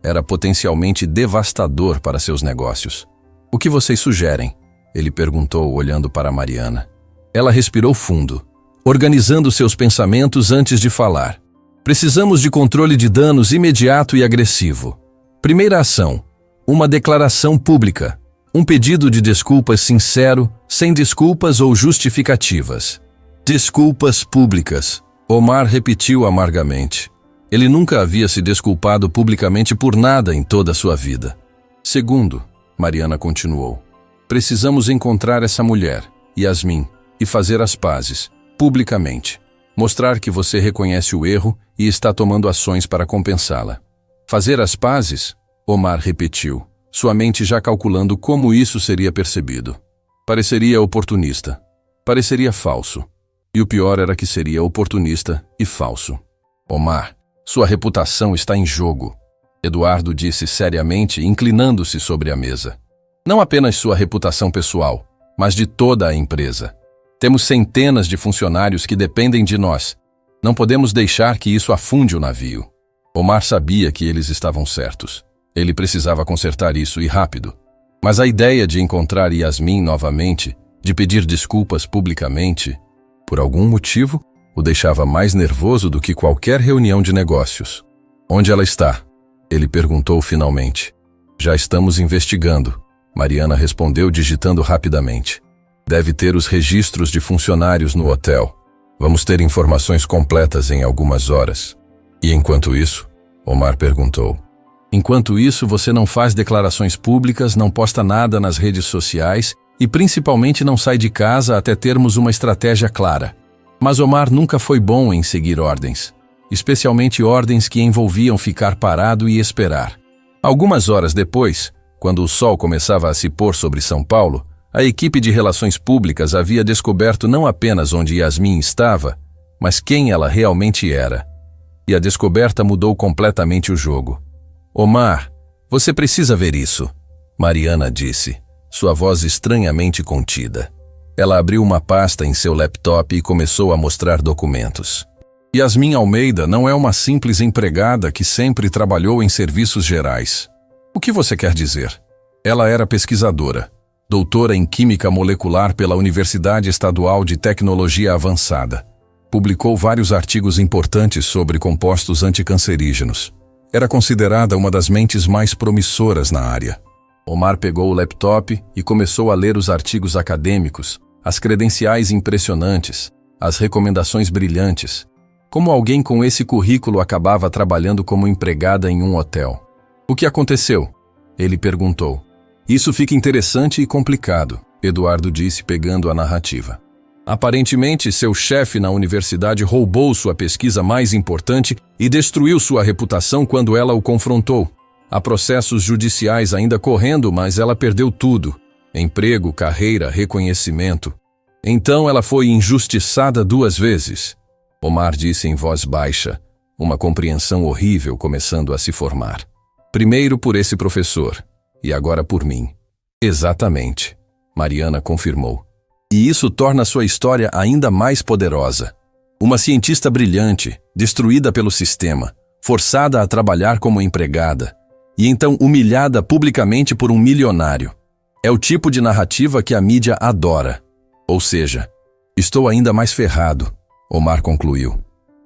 Era potencialmente devastador para seus negócios. O que vocês sugerem? Ele perguntou, olhando para Mariana. Ela respirou fundo, organizando seus pensamentos antes de falar. Precisamos de controle de danos imediato e agressivo. Primeira ação, uma declaração pública. Um pedido de desculpas sincero, sem desculpas ou justificativas. Desculpas públicas, Omar repetiu amargamente. Ele nunca havia se desculpado publicamente por nada em toda a sua vida. Segundo, Mariana continuou, precisamos encontrar essa mulher, Yasmin, e fazer as pazes, publicamente. Mostrar que você reconhece o erro e está tomando ações para compensá-la. Fazer as pazes? Omar repetiu, sua mente já calculando como isso seria percebido. Pareceria oportunista. Pareceria falso. E o pior era que seria oportunista e falso. Omar, sua reputação está em jogo, Eduardo disse seriamente, inclinando-se sobre a mesa. Não apenas sua reputação pessoal, mas de toda a empresa. Temos centenas de funcionários que dependem de nós. Não podemos deixar que isso afunde o navio. Omar sabia que eles estavam certos. Ele precisava consertar isso e rápido. Mas a ideia de encontrar Yasmin novamente, de pedir desculpas publicamente, por algum motivo, o deixava mais nervoso do que qualquer reunião de negócios. Onde ela está? Ele perguntou finalmente. Já estamos investigando, Mariana respondeu digitando rapidamente. Deve ter os registros de funcionários no hotel. Vamos ter informações completas em algumas horas. E enquanto isso? Omar perguntou. Enquanto isso, você não faz declarações públicas, não posta nada nas redes sociais e principalmente não sai de casa até termos uma estratégia clara. Mas Omar nunca foi bom em seguir ordens, especialmente ordens que envolviam ficar parado e esperar. Algumas horas depois, quando o sol começava a se pôr sobre São Paulo, a equipe de relações públicas havia descoberto não apenas onde Yasmin estava, mas quem ela realmente era. E a descoberta mudou completamente o jogo. Omar, você precisa ver isso, Mariana disse, sua voz estranhamente contida. Ela abriu uma pasta em seu laptop e começou a mostrar documentos. Yasmin Almeida não é uma simples empregada que sempre trabalhou em serviços gerais. O que você quer dizer? Ela era pesquisadora, doutora em Química Molecular pela Universidade Estadual de Tecnologia Avançada. Publicou vários artigos importantes sobre compostos anticancerígenos. Era considerada uma das mentes mais promissoras na área. Omar pegou o laptop e começou a ler os artigos acadêmicos, as credenciais impressionantes, as recomendações brilhantes. Como alguém com esse currículo acabava trabalhando como empregada em um hotel? O que aconteceu? Ele perguntou. Isso fica interessante e complicado, Eduardo disse pegando a narrativa. Aparentemente, seu chefe na universidade roubou sua pesquisa mais importante e destruiu sua reputação quando ela o confrontou. Há processos judiciais ainda correndo, mas ela perdeu tudo. Emprego, carreira, reconhecimento. Então ela foi injustiçada 2 vezes. Omar disse em voz baixa, uma compreensão horrível começando a se formar. Primeiro por esse professor, e agora por mim. Exatamente, Mariana confirmou. E isso torna sua história ainda mais poderosa. Uma cientista brilhante, destruída pelo sistema, forçada a trabalhar como empregada, e então humilhada publicamente por um milionário. É o tipo de narrativa que a mídia adora. Ou seja, estou ainda mais ferrado, Omar concluiu.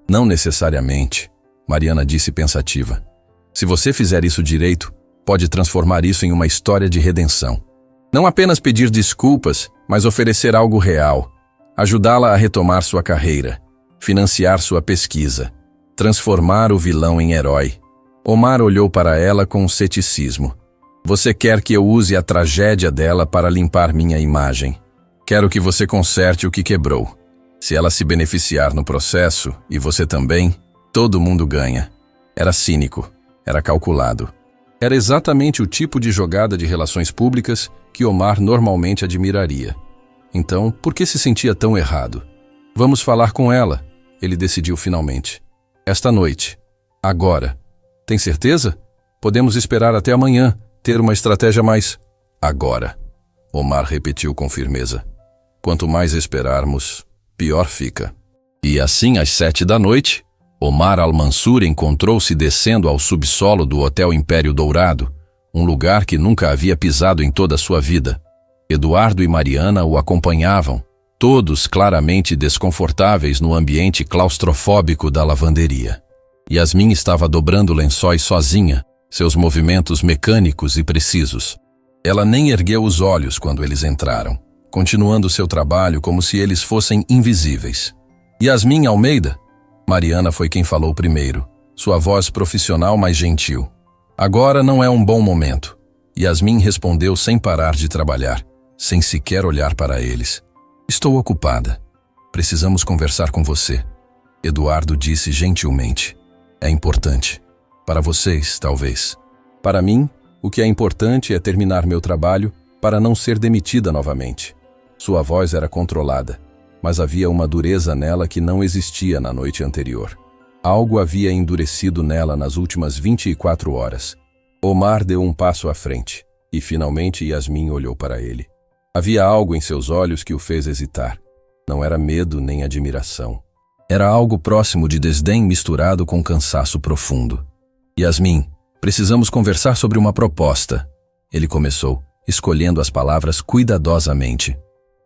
Não necessariamente, Mariana disse pensativa. Se você fizer isso direito, pode transformar isso em uma história de redenção. Não apenas pedir desculpas, mas oferecer algo real. Ajudá-la a retomar sua carreira, financiar sua pesquisa, transformar o vilão em herói. Omar olhou para ela com ceticismo. Você quer que eu use a tragédia dela para limpar minha imagem. Quero que você conserte o que quebrou. Se ela se beneficiar no processo, e você também, todo mundo ganha. Era cínico, era calculado. Era exatamente o tipo de jogada de relações públicas que Omar normalmente admiraria. Então, por que se sentia tão errado? Vamos falar com ela, ele decidiu finalmente. Esta noite. Agora. Tem certeza? Podemos esperar até amanhã, ter uma estratégia mais... Agora. Omar repetiu com firmeza. Quanto mais esperarmos, pior fica. E assim, às 7 da noite, Omar Al-Mansur encontrou-se descendo ao subsolo do Hotel Império Dourado, um lugar que nunca havia pisado em toda a sua vida. Eduardo e Mariana o acompanhavam, todos claramente desconfortáveis no ambiente claustrofóbico da lavanderia. Yasmin estava dobrando lençóis sozinha, seus movimentos mecânicos e precisos. Ela nem ergueu os olhos quando eles entraram, continuando seu trabalho como se eles fossem invisíveis. Yasmin Almeida? Mariana foi quem falou primeiro, sua voz profissional mais gentil. Agora não é um bom momento. Yasmin respondeu sem parar de trabalhar, sem sequer olhar para eles. Estou ocupada. Precisamos conversar com você. Eduardo disse gentilmente. É importante. Para vocês, talvez. Para mim, o que é importante é terminar meu trabalho para não ser demitida novamente. Sua voz era controlada, mas havia uma dureza nela que não existia na noite anterior. Algo havia endurecido nela nas últimas 24 horas. Omar deu um passo à frente, e finalmente Yasmin olhou para ele. Havia algo em seus olhos que o fez hesitar. Não era medo nem admiração. Era algo próximo de desdém misturado com cansaço profundo. Yasmin, precisamos conversar sobre uma proposta. Ele começou, escolhendo as palavras cuidadosamente.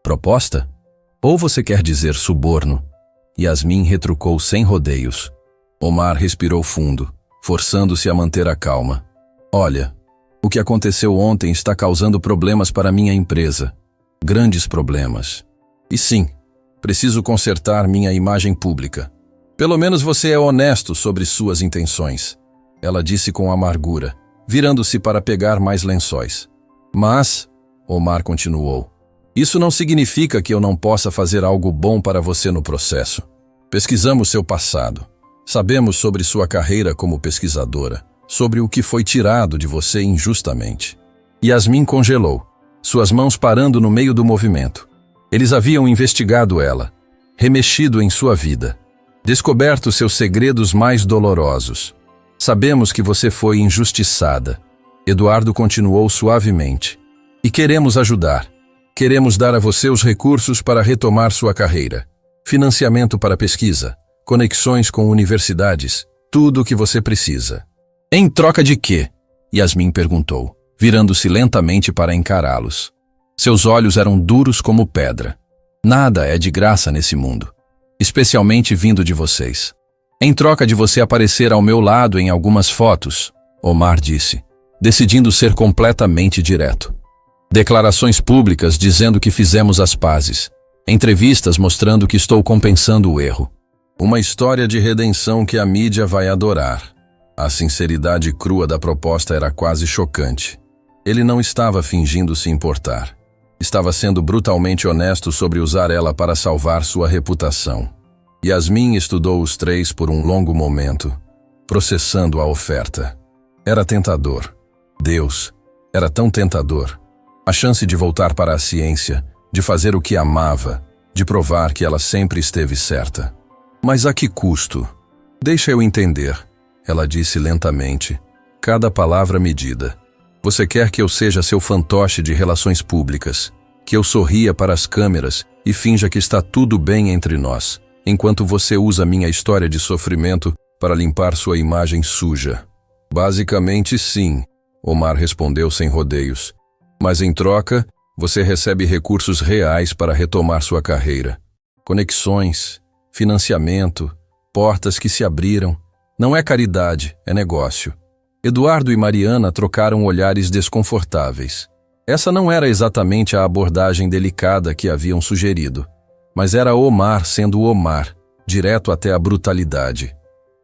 Proposta? Ou você quer dizer suborno? Yasmin retrucou sem rodeios. Omar respirou fundo, forçando-se a manter a calma. Olha, o que aconteceu ontem está causando problemas para minha empresa. Grandes problemas. E sim, preciso consertar minha imagem pública. Pelo menos você é honesto sobre suas intenções. Ela disse com amargura, virando-se para pegar mais lençóis. Mas, Omar continuou, isso não significa que eu não possa fazer algo bom para você no processo. Pesquisamos seu passado. Sabemos sobre sua carreira como pesquisadora, sobre o que foi tirado de você injustamente. Yasmin congelou, suas mãos parando no meio do movimento. Eles haviam investigado ela, remexido em sua vida, descoberto seus segredos mais dolorosos. Sabemos que você foi injustiçada. Eduardo continuou suavemente. E queremos ajudar. Queremos dar a você os recursos para retomar sua carreira. Financiamento para pesquisa, conexões com universidades, tudo o que você precisa. Em troca de quê? Yasmin perguntou, virando-se lentamente para encará-los. Seus olhos eram duros como pedra. Nada é de graça nesse mundo, especialmente vindo de vocês. Em troca de você aparecer ao meu lado em algumas fotos, Omar disse, decidindo ser completamente direto. Declarações públicas dizendo que fizemos as pazes. Entrevistas mostrando que estou compensando o erro. Uma história de redenção que a mídia vai adorar. A sinceridade crua da proposta era quase chocante. Ele não estava fingindo se importar. Estava sendo brutalmente honesto sobre usar ela para salvar sua reputação. Yasmin estudou os três por um longo momento, processando a oferta. Era tentador. Deus, era tão tentador. A chance de voltar para a ciência, de fazer o que amava, de provar que ela sempre esteve certa. Mas a que custo? Deixa eu entender, ela disse lentamente, cada palavra medida. Você quer que eu seja seu fantoche de relações públicas, que eu sorria para as câmeras e finja que está tudo bem entre nós, enquanto você usa minha história de sofrimento para limpar sua imagem suja. Basicamente sim, Omar respondeu sem rodeios. Mas em troca, você recebe recursos reais para retomar sua carreira. Conexões, financiamento, portas que se abriram. Não é caridade, é negócio. Eduardo e Mariana trocaram olhares desconfortáveis. Essa não era exatamente a abordagem delicada que haviam sugerido, mas era Omar sendo Omar, direto até a brutalidade.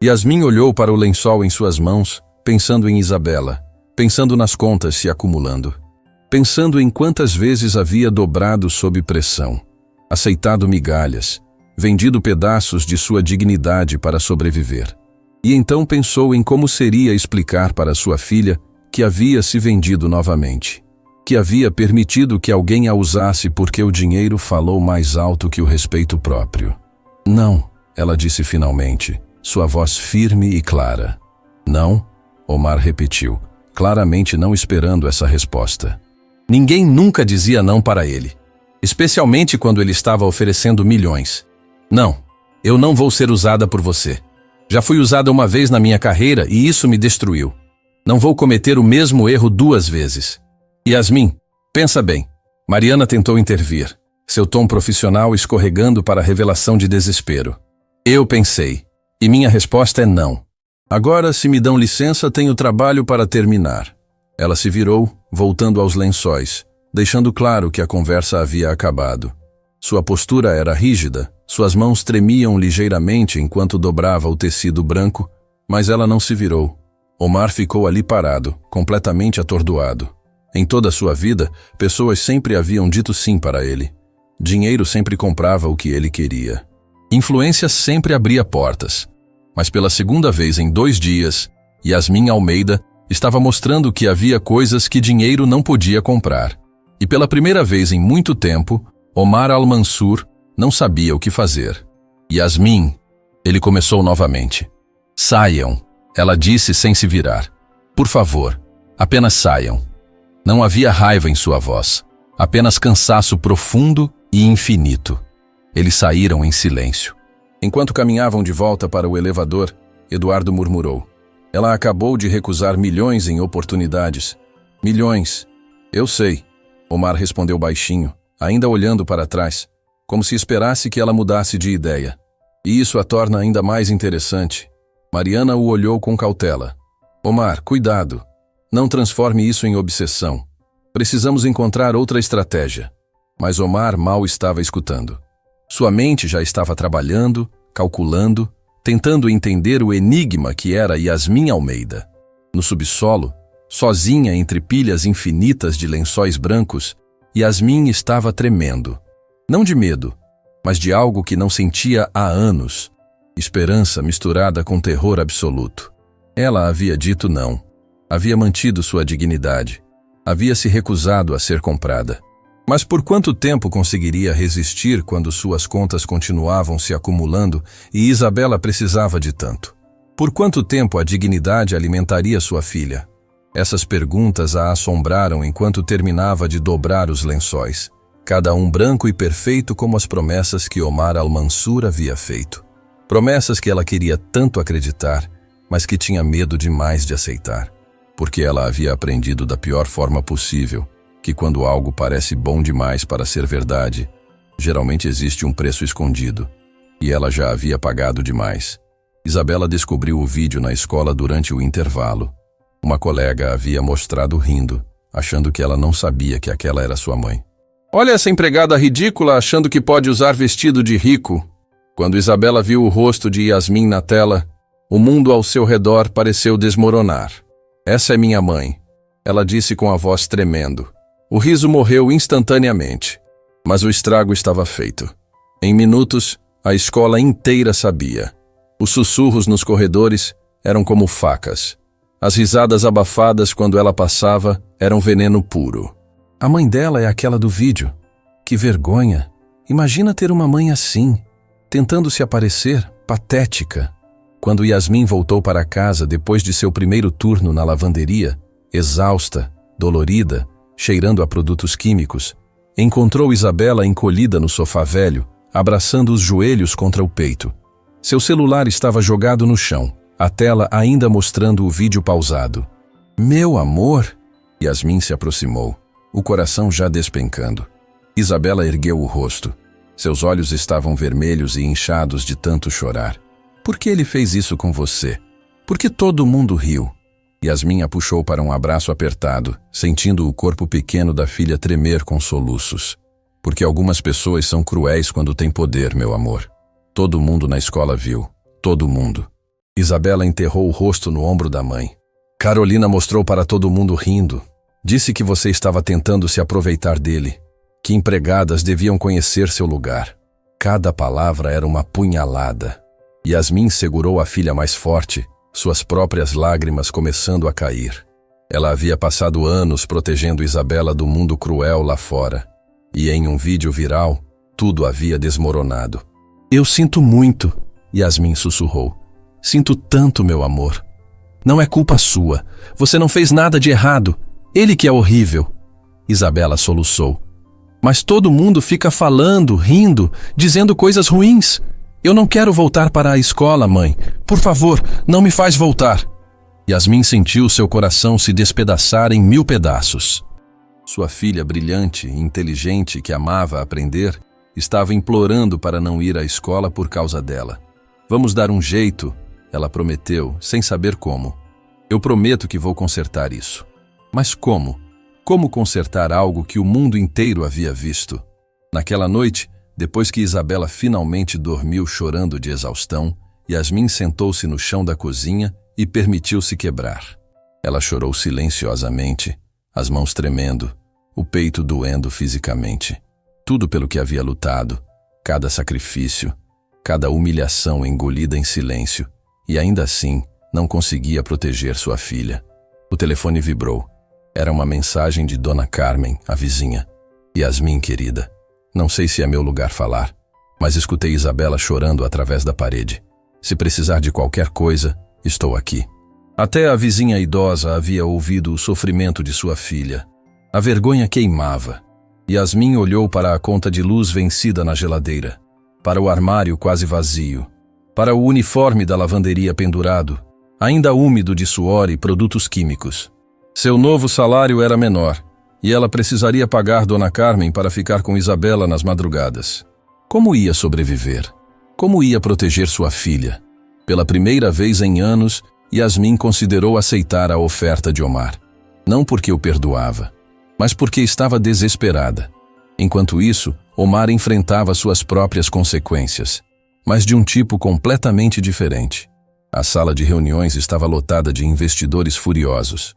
Yasmin olhou para o lençol em suas mãos, pensando em Isabela. pensando nas contas se acumulando, pensando em quantas vezes havia dobrado sob pressão, aceitado migalhas, vendido pedaços de sua dignidade para sobreviver. E então pensou em como seria explicar para sua filha que havia se vendido novamente, que havia permitido que alguém a usasse porque o dinheiro falou mais alto que o respeito próprio. Não, ela disse finalmente, sua voz firme e clara. Não, Omar repetiu, claramente não esperando essa resposta. Ninguém nunca dizia não para ele, especialmente quando ele estava oferecendo milhões. Não, eu não vou ser usada por você. Já fui usada uma vez na minha carreira e isso me destruiu. Não vou cometer o mesmo erro 2 vezes. Yasmin, pensa bem. Mariana tentou intervir, seu tom profissional escorregando para a revelação de desespero. Eu pensei, e minha resposta é não. Agora, se me dão licença, tenho trabalho para terminar. Ela se virou, voltando aos lençóis, deixando claro que a conversa havia acabado. Sua postura era rígida, suas mãos tremiam ligeiramente enquanto dobrava o tecido branco, mas ela não se virou. Omar ficou ali parado, completamente atordoado. Em toda a sua vida, pessoas sempre haviam dito sim para ele. Dinheiro sempre comprava o que ele queria. Influência sempre abria portas. Mas pela segunda vez em 2 dias, Yasmin Almeida estava mostrando que havia coisas que dinheiro não podia comprar. E pela primeira vez em muito tempo, Omar Al-Mansur não sabia o que fazer. Yasmin, ele começou novamente. Saiam, ela disse sem se virar. Por favor, apenas saiam. Não havia raiva em sua voz, apenas cansaço profundo e infinito. Eles saíram em silêncio. Enquanto caminhavam de volta para o elevador, Eduardo murmurou. Ela acabou de recusar milhões em oportunidades. Milhões. Eu sei. Omar respondeu baixinho, ainda olhando para trás, como se esperasse que ela mudasse de ideia. E isso a torna ainda mais interessante. Mariana o olhou com cautela. Omar, cuidado. Não transforme isso em obsessão. Precisamos encontrar outra estratégia. Mas Omar mal estava escutando. Sua mente já estava trabalhando, calculando, tentando entender o enigma que era Yasmin Almeida. No subsolo, sozinha entre pilhas infinitas de lençóis brancos, Yasmin estava tremendo. Não de medo, mas de algo que não sentia há anos. Esperança misturada com terror absoluto. Ela havia dito não. Havia mantido sua dignidade. Havia se recusado a ser comprada. Mas por quanto tempo conseguiria resistir quando suas contas continuavam se acumulando e Isabela precisava de tanto? Por quanto tempo a dignidade alimentaria sua filha? Essas perguntas a assombraram enquanto terminava de dobrar os lençóis, cada um branco e perfeito como as promessas que Omar Al-Mansur havia feito. Promessas que ela queria tanto acreditar, mas que tinha medo demais de aceitar, porque ela havia aprendido da pior forma possível que quando algo parece bom demais para ser verdade, geralmente existe um preço escondido, e ela já havia pagado demais. Isabela descobriu o vídeo na escola durante o intervalo. Uma colega havia mostrado rindo, achando que ela não sabia que aquela era sua mãe. Olha essa empregada ridícula achando que pode usar vestido de rico. Quando Isabela viu o rosto de Yasmin na tela, o mundo ao seu redor pareceu desmoronar. Essa é minha mãe, ela disse com a voz tremendo. O riso morreu instantaneamente, mas o estrago estava feito. Em minutos, a escola inteira sabia. Os sussurros nos corredores eram como facas. As risadas abafadas quando ela passava eram veneno puro. A mãe dela é aquela do vídeo. Que vergonha! Imagina ter uma mãe assim, tentando se aparecer, patética. Quando Yasmin voltou para casa depois de seu primeiro turno na lavanderia, exausta, dolorida, cheirando a produtos químicos, encontrou Isabela encolhida no sofá velho, abraçando os joelhos contra o peito. Seu celular estava jogado no chão, a tela ainda mostrando o vídeo pausado. Meu amor! Yasmin se aproximou, o coração já despencando. Isabela ergueu o rosto. Seus olhos estavam vermelhos e inchados de tanto chorar. Por que ele fez isso com você? Por que todo mundo riu? Yasmin a puxou para um abraço apertado, sentindo o corpo pequeno da filha tremer com soluços. Porque algumas pessoas são cruéis quando têm poder, meu amor. Todo mundo na escola viu. Todo mundo. Isabela enterrou o rosto no ombro da mãe. Carolina mostrou para todo mundo rindo. Disse que você estava tentando se aproveitar dele, que empregadas deviam conhecer seu lugar. Cada palavra era uma punhalada. Yasmin segurou a filha mais forte, suas próprias lágrimas começando a cair. Ela havia passado anos protegendo Isabela do mundo cruel lá fora. E em um vídeo viral, tudo havia desmoronado. Eu sinto muito, Yasmin sussurrou. Sinto tanto, meu amor. Não é culpa sua. Você não fez nada de errado. Ele que é horrível. Isabela soluçou. Mas todo mundo fica falando, rindo, dizendo coisas ruins. Eu não quero voltar para a escola, mãe. Por favor, não me faz voltar. Yasmin sentiu seu coração se despedaçar em 1000 pedaços. Sua filha brilhante e inteligente, que amava aprender, estava implorando para não ir à escola por causa dela. Vamos dar um jeito, ela prometeu, sem saber como. Eu prometo que vou consertar isso. Mas como? Como consertar algo que o mundo inteiro havia visto? Naquela noite, depois que Isabela finalmente dormiu chorando de exaustão, Yasmin sentou-se no chão da cozinha e permitiu-se quebrar. Ela chorou silenciosamente, as mãos tremendo, o peito doendo fisicamente. Tudo pelo que havia lutado, cada sacrifício, cada humilhação engolida em silêncio, e ainda assim não conseguia proteger sua filha. O telefone vibrou. Era uma mensagem de Dona Carmen, a vizinha. Yasmin, querida, não sei se é meu lugar falar, mas escutei Isabela chorando através da parede. Se precisar de qualquer coisa, estou aqui. Até a vizinha idosa havia ouvido o sofrimento de sua filha. A vergonha queimava. Yasmin olhou para a conta de luz vencida na geladeira, para o armário quase vazio, para o uniforme da lavanderia pendurado, ainda úmido de suor e produtos químicos. Seu novo salário era menor, e ela precisaria pagar Dona Carmen para ficar com Isabela nas madrugadas. Como ia sobreviver? Como ia proteger sua filha? Pela primeira vez em anos, Yasmin considerou aceitar a oferta de Omar. Não porque o perdoava, mas porque estava desesperada. Enquanto isso, Omar enfrentava suas próprias consequências, mas de um tipo completamente diferente. A sala de reuniões estava lotada de investidores furiosos.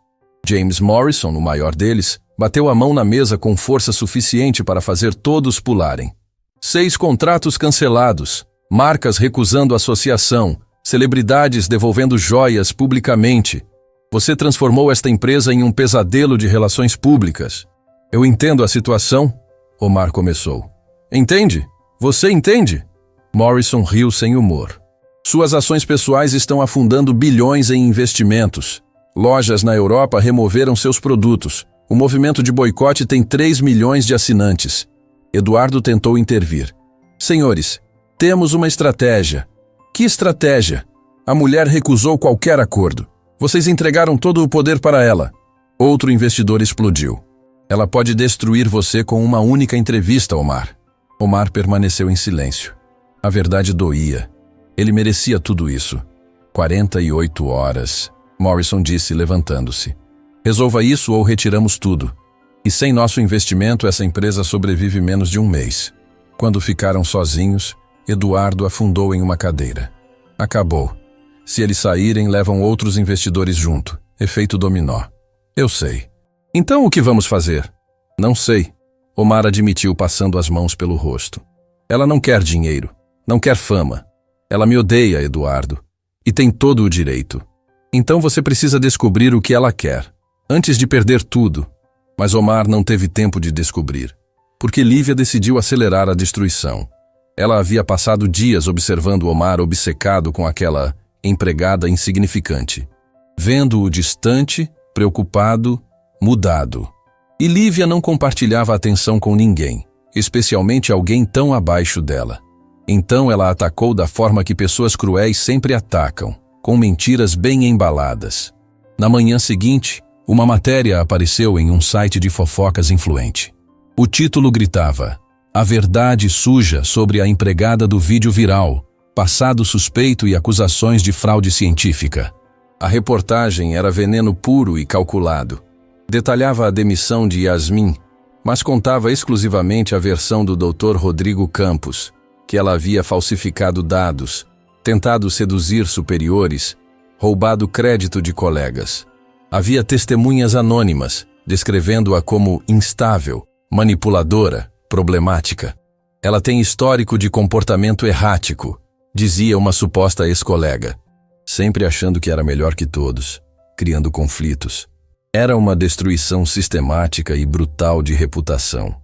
James Morrison, o maior deles, bateu a mão na mesa com força suficiente para fazer todos pularem. 6 contratos cancelados, marcas recusando associação, celebridades devolvendo joias publicamente. Você transformou esta empresa em um pesadelo de relações públicas. Eu entendo a situação, Omar começou. Entende? Você entende? Morrison riu sem humor. Suas ações pessoais estão afundando bilhões em investimentos. Lojas na Europa removeram seus produtos. O movimento de boicote tem 3 milhões de assinantes. Eduardo tentou intervir. Senhores, temos uma estratégia. Que estratégia? A mulher recusou qualquer acordo. Vocês entregaram todo o poder para ela. Outro investidor explodiu. Ela pode destruir você com uma única entrevista, Omar. Omar permaneceu em silêncio. A verdade doía. Ele merecia tudo isso. 48 horas, Morrison disse, levantando-se. Resolva isso ou retiramos tudo. E sem nosso investimento, essa empresa sobrevive menos de um mês. Quando ficaram sozinhos, Eduardo afundou em uma cadeira. Acabou. Se eles saírem, levam outros investidores junto. Efeito dominó. Eu sei. Então o que vamos fazer? Não sei. Omar admitiu, passando as mãos pelo rosto. Ela não quer dinheiro. Não quer fama. Ela me odeia, Eduardo. E tem todo o direito. Então você precisa descobrir o que ela quer, antes de perder tudo. Mas Omar não teve tempo de descobrir, porque Lívia decidiu acelerar a destruição. Ela havia passado dias observando Omar obcecado com aquela empregada insignificante, vendo-o distante, preocupado, mudado. E Lívia não compartilhava atenção com ninguém, especialmente alguém tão abaixo dela. Então ela atacou da forma que pessoas cruéis sempre atacam, com mentiras bem embaladas. Na manhã seguinte, uma matéria apareceu em um site de fofocas influente. O título gritava: A verdade suja sobre a empregada do vídeo viral, passado suspeito e acusações de fraude científica. A reportagem era veneno puro e calculado. Detalhava a demissão de Yasmin, mas contava exclusivamente a versão do Dr. Rodrigo Campos, que ela havia falsificado dados, tentado seduzir superiores, roubado crédito de colegas. Havia testemunhas anônimas, descrevendo-a como instável, manipuladora, problemática. Ela tem histórico de comportamento errático, dizia uma suposta ex-colega, sempre achando que era melhor que todos, criando conflitos. Era uma destruição sistemática e brutal de reputação.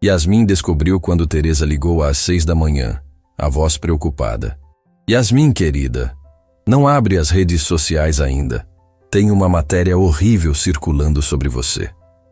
Yasmin descobriu quando Teresa ligou às 6 da manhã, a voz preocupada. Yasmin, querida, não abre as redes sociais ainda. Tem uma matéria horrível circulando sobre você.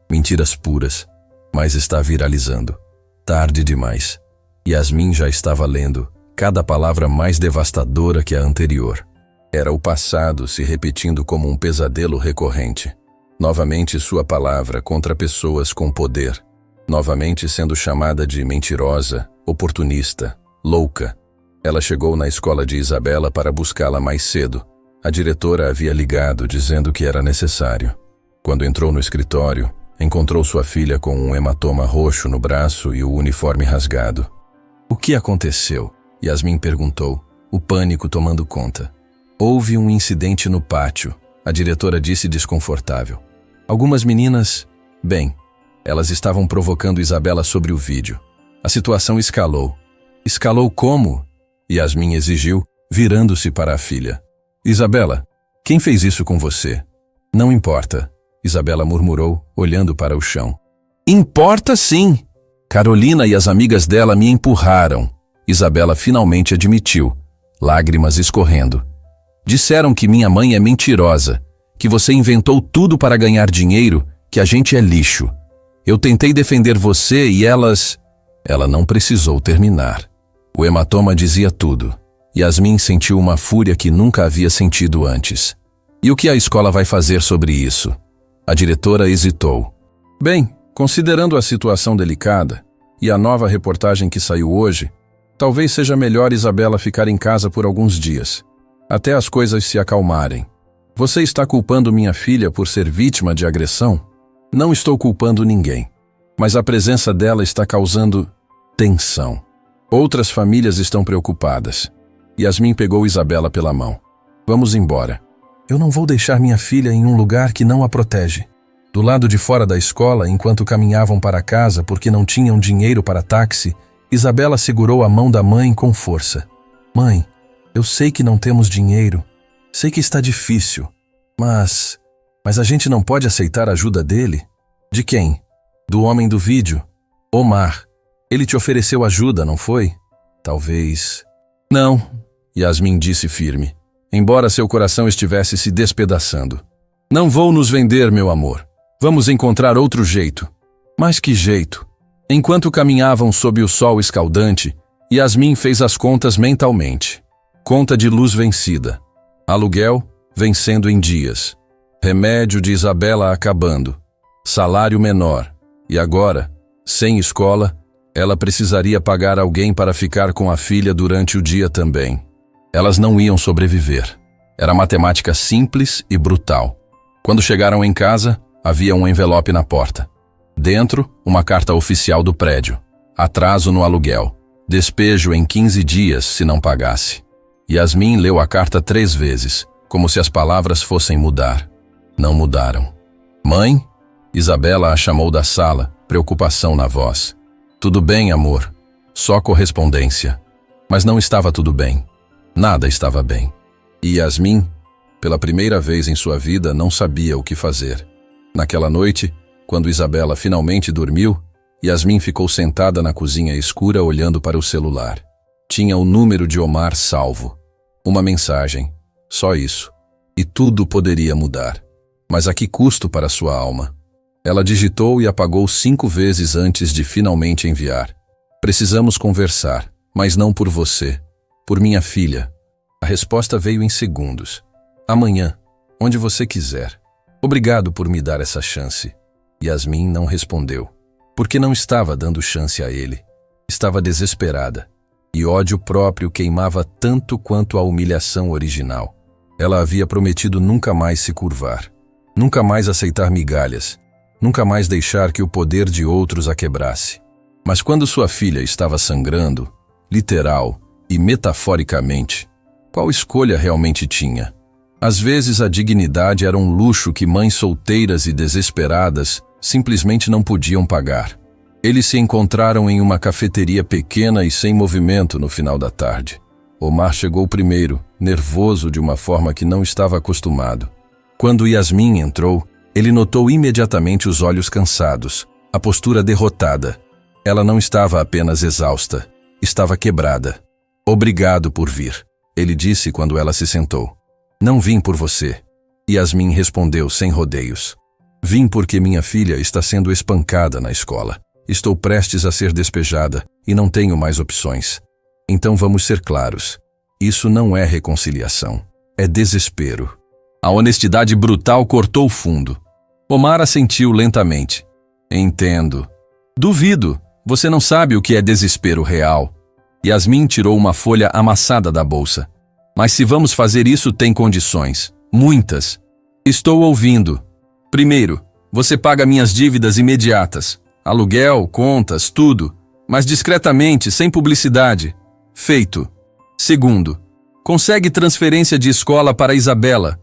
Mentiras puras, mas está viralizando. Tarde demais. Yasmin já estava lendo, cada palavra mais devastadora que a anterior. Era o passado se repetindo como um pesadelo recorrente. Novamente sua palavra contra pessoas com poder. Novamente sendo chamada de mentirosa, oportunista, louca. Ela chegou na escola de Isabela para buscá-la mais cedo. A diretora havia ligado dizendo que era necessário. Quando entrou no escritório, encontrou sua filha com um hematoma roxo no braço e o uniforme rasgado. O que aconteceu? Yasmin perguntou, o pânico tomando conta. Houve um incidente no pátio, a diretora disse desconfortável. Algumas meninas, bem, elas estavam provocando Isabela sobre o vídeo. A situação escalou. Escalou como? Yasmin exigiu, virando-se para a filha. Isabela, quem fez isso com você? Não importa, Isabela murmurou, olhando para o chão. Importa sim! Carolina e as amigas dela me empurraram. Isabela finalmente admitiu, lágrimas escorrendo. Disseram que minha mãe é mentirosa, que você inventou tudo para ganhar dinheiro, que a gente é lixo. Eu tentei defender você e elas... Ela não precisou terminar. O hematoma dizia tudo. Yasmin sentiu uma fúria que nunca havia sentido antes. E o que a escola vai fazer sobre isso? A diretora hesitou. Bem, considerando a situação delicada e a nova reportagem que saiu hoje, talvez seja melhor Isabela ficar em casa por alguns dias, até as coisas se acalmarem. Você está culpando minha filha por ser vítima de agressão? Não estou culpando ninguém, mas a presença dela está causando tensão. Outras famílias estão preocupadas. Yasmin pegou Isabela pela mão. Vamos embora. Eu não vou deixar minha filha em um lugar que não a protege. Do lado de fora da escola, enquanto caminhavam para casa porque não tinham dinheiro para táxi, Isabela segurou a mão da mãe com força. Mãe, eu sei que não temos dinheiro. Sei que está difícil, mas a gente não pode aceitar a ajuda dele? De quem? Do homem do vídeo? Omar. Ele te ofereceu ajuda, não foi? Talvez... Não, Yasmin disse firme, embora seu coração estivesse se despedaçando. Não vou nos vender, meu amor. Vamos encontrar outro jeito. Mas que jeito? Enquanto caminhavam sob o sol escaldante, Yasmin fez as contas mentalmente. Conta de luz vencida. Aluguel vencendo em dias. Remédio de Isabela acabando. Salário menor. E agora, sem escola, ela precisaria pagar alguém para ficar com a filha durante o dia também. Elas não iam sobreviver. Era matemática simples e brutal. Quando chegaram em casa, havia um envelope na porta. Dentro, uma carta oficial do prédio. Atraso no aluguel. Despejo em 15 dias se não pagasse. Yasmin leu a carta 3 vezes, como se as palavras fossem mudar. Não mudaram. Mãe? Isabela a chamou da sala, preocupação na voz. Tudo bem, amor. Só correspondência. Mas não estava tudo bem. Nada estava bem. E Yasmin, pela primeira vez em sua vida, não sabia o que fazer. Naquela noite, quando Isabela finalmente dormiu, Yasmin ficou sentada na cozinha escura olhando para o celular. Tinha o número de Omar salvo. Uma mensagem. Só isso. E tudo poderia mudar. Mas a que custo para sua alma? Ela digitou e apagou 5 vezes antes de finalmente enviar. Precisamos conversar, mas não por você. Por minha filha. A resposta veio em segundos. Amanhã, onde você quiser. Obrigado por me dar essa chance. Yasmin não respondeu. Porque não estava dando chance a ele. Estava desesperada. E ódio próprio queimava tanto quanto a humilhação original. Ela havia prometido nunca mais se curvar. Nunca mais aceitar migalhas. Nunca mais deixar que o poder de outros a quebrasse. Mas quando sua filha estava sangrando, literal e metaforicamente, qual escolha realmente tinha? Às vezes a dignidade era um luxo que mães solteiras e desesperadas simplesmente não podiam pagar. Eles se encontraram em uma cafeteria pequena e sem movimento no final da tarde. Omar chegou primeiro, nervoso de uma forma que não estava acostumado. Quando Yasmin entrou, ele notou imediatamente os olhos cansados, a postura derrotada. Ela não estava apenas exausta, estava quebrada. "Obrigado por vir", ele disse quando ela se sentou. "Não vim por você." Yasmin respondeu sem rodeios. "Vim porque minha filha está sendo espancada na escola. Estou prestes a ser despejada e não tenho mais opções. Então vamos ser claros. Isso não é reconciliação. É desespero." A honestidade brutal cortou o fundo. Omar assentiu lentamente. "Entendo." "Duvido. Você não sabe o que é desespero real." Yasmin tirou uma folha amassada da bolsa. "Mas se vamos fazer isso, tem condições. Muitas." "Estou ouvindo. Primeiro, você paga minhas dívidas imediatas. Aluguel, contas, tudo. Mas discretamente, sem publicidade." "Feito." "Segundo, consegue transferência de escola para Isabela,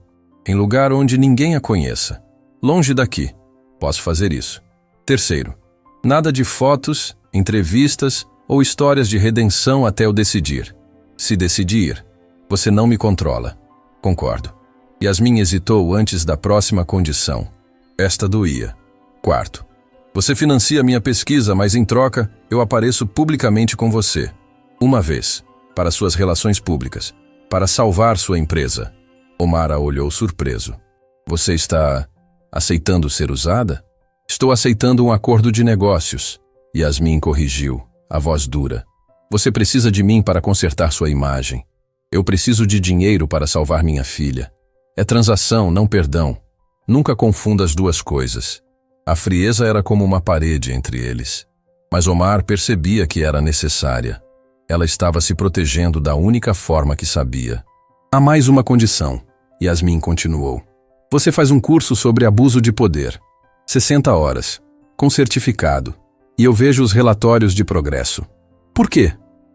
em lugar onde ninguém a conheça. Longe daqui. Posso fazer isso." "Terceiro, nada de fotos, entrevistas ou histórias de redenção até eu decidir. Se decidir, você não me controla." "Concordo." Yasmin hesitou antes da próxima condição. Esta doía. "Quarto, você financia minha pesquisa, mas em troca, eu apareço publicamente com você. Uma vez, para suas relações públicas, para salvar sua empresa." Omar a olhou surpreso. "Você está aceitando ser usada?" "Estou aceitando um acordo de negócios." Yasmin corrigiu, a voz dura. "Você precisa de mim para consertar sua imagem. Eu preciso de dinheiro para salvar minha filha. É transação, não perdão. Nunca confunda as duas coisas." A frieza era como uma parede entre eles. Mas Omar percebia que era necessária. Ela estava se protegendo da única forma que sabia. "Há mais uma condição." Yasmin continuou. "Você faz um curso sobre abuso de poder. 60 horas, com certificado. E eu vejo os relatórios de progresso." "Por quê?"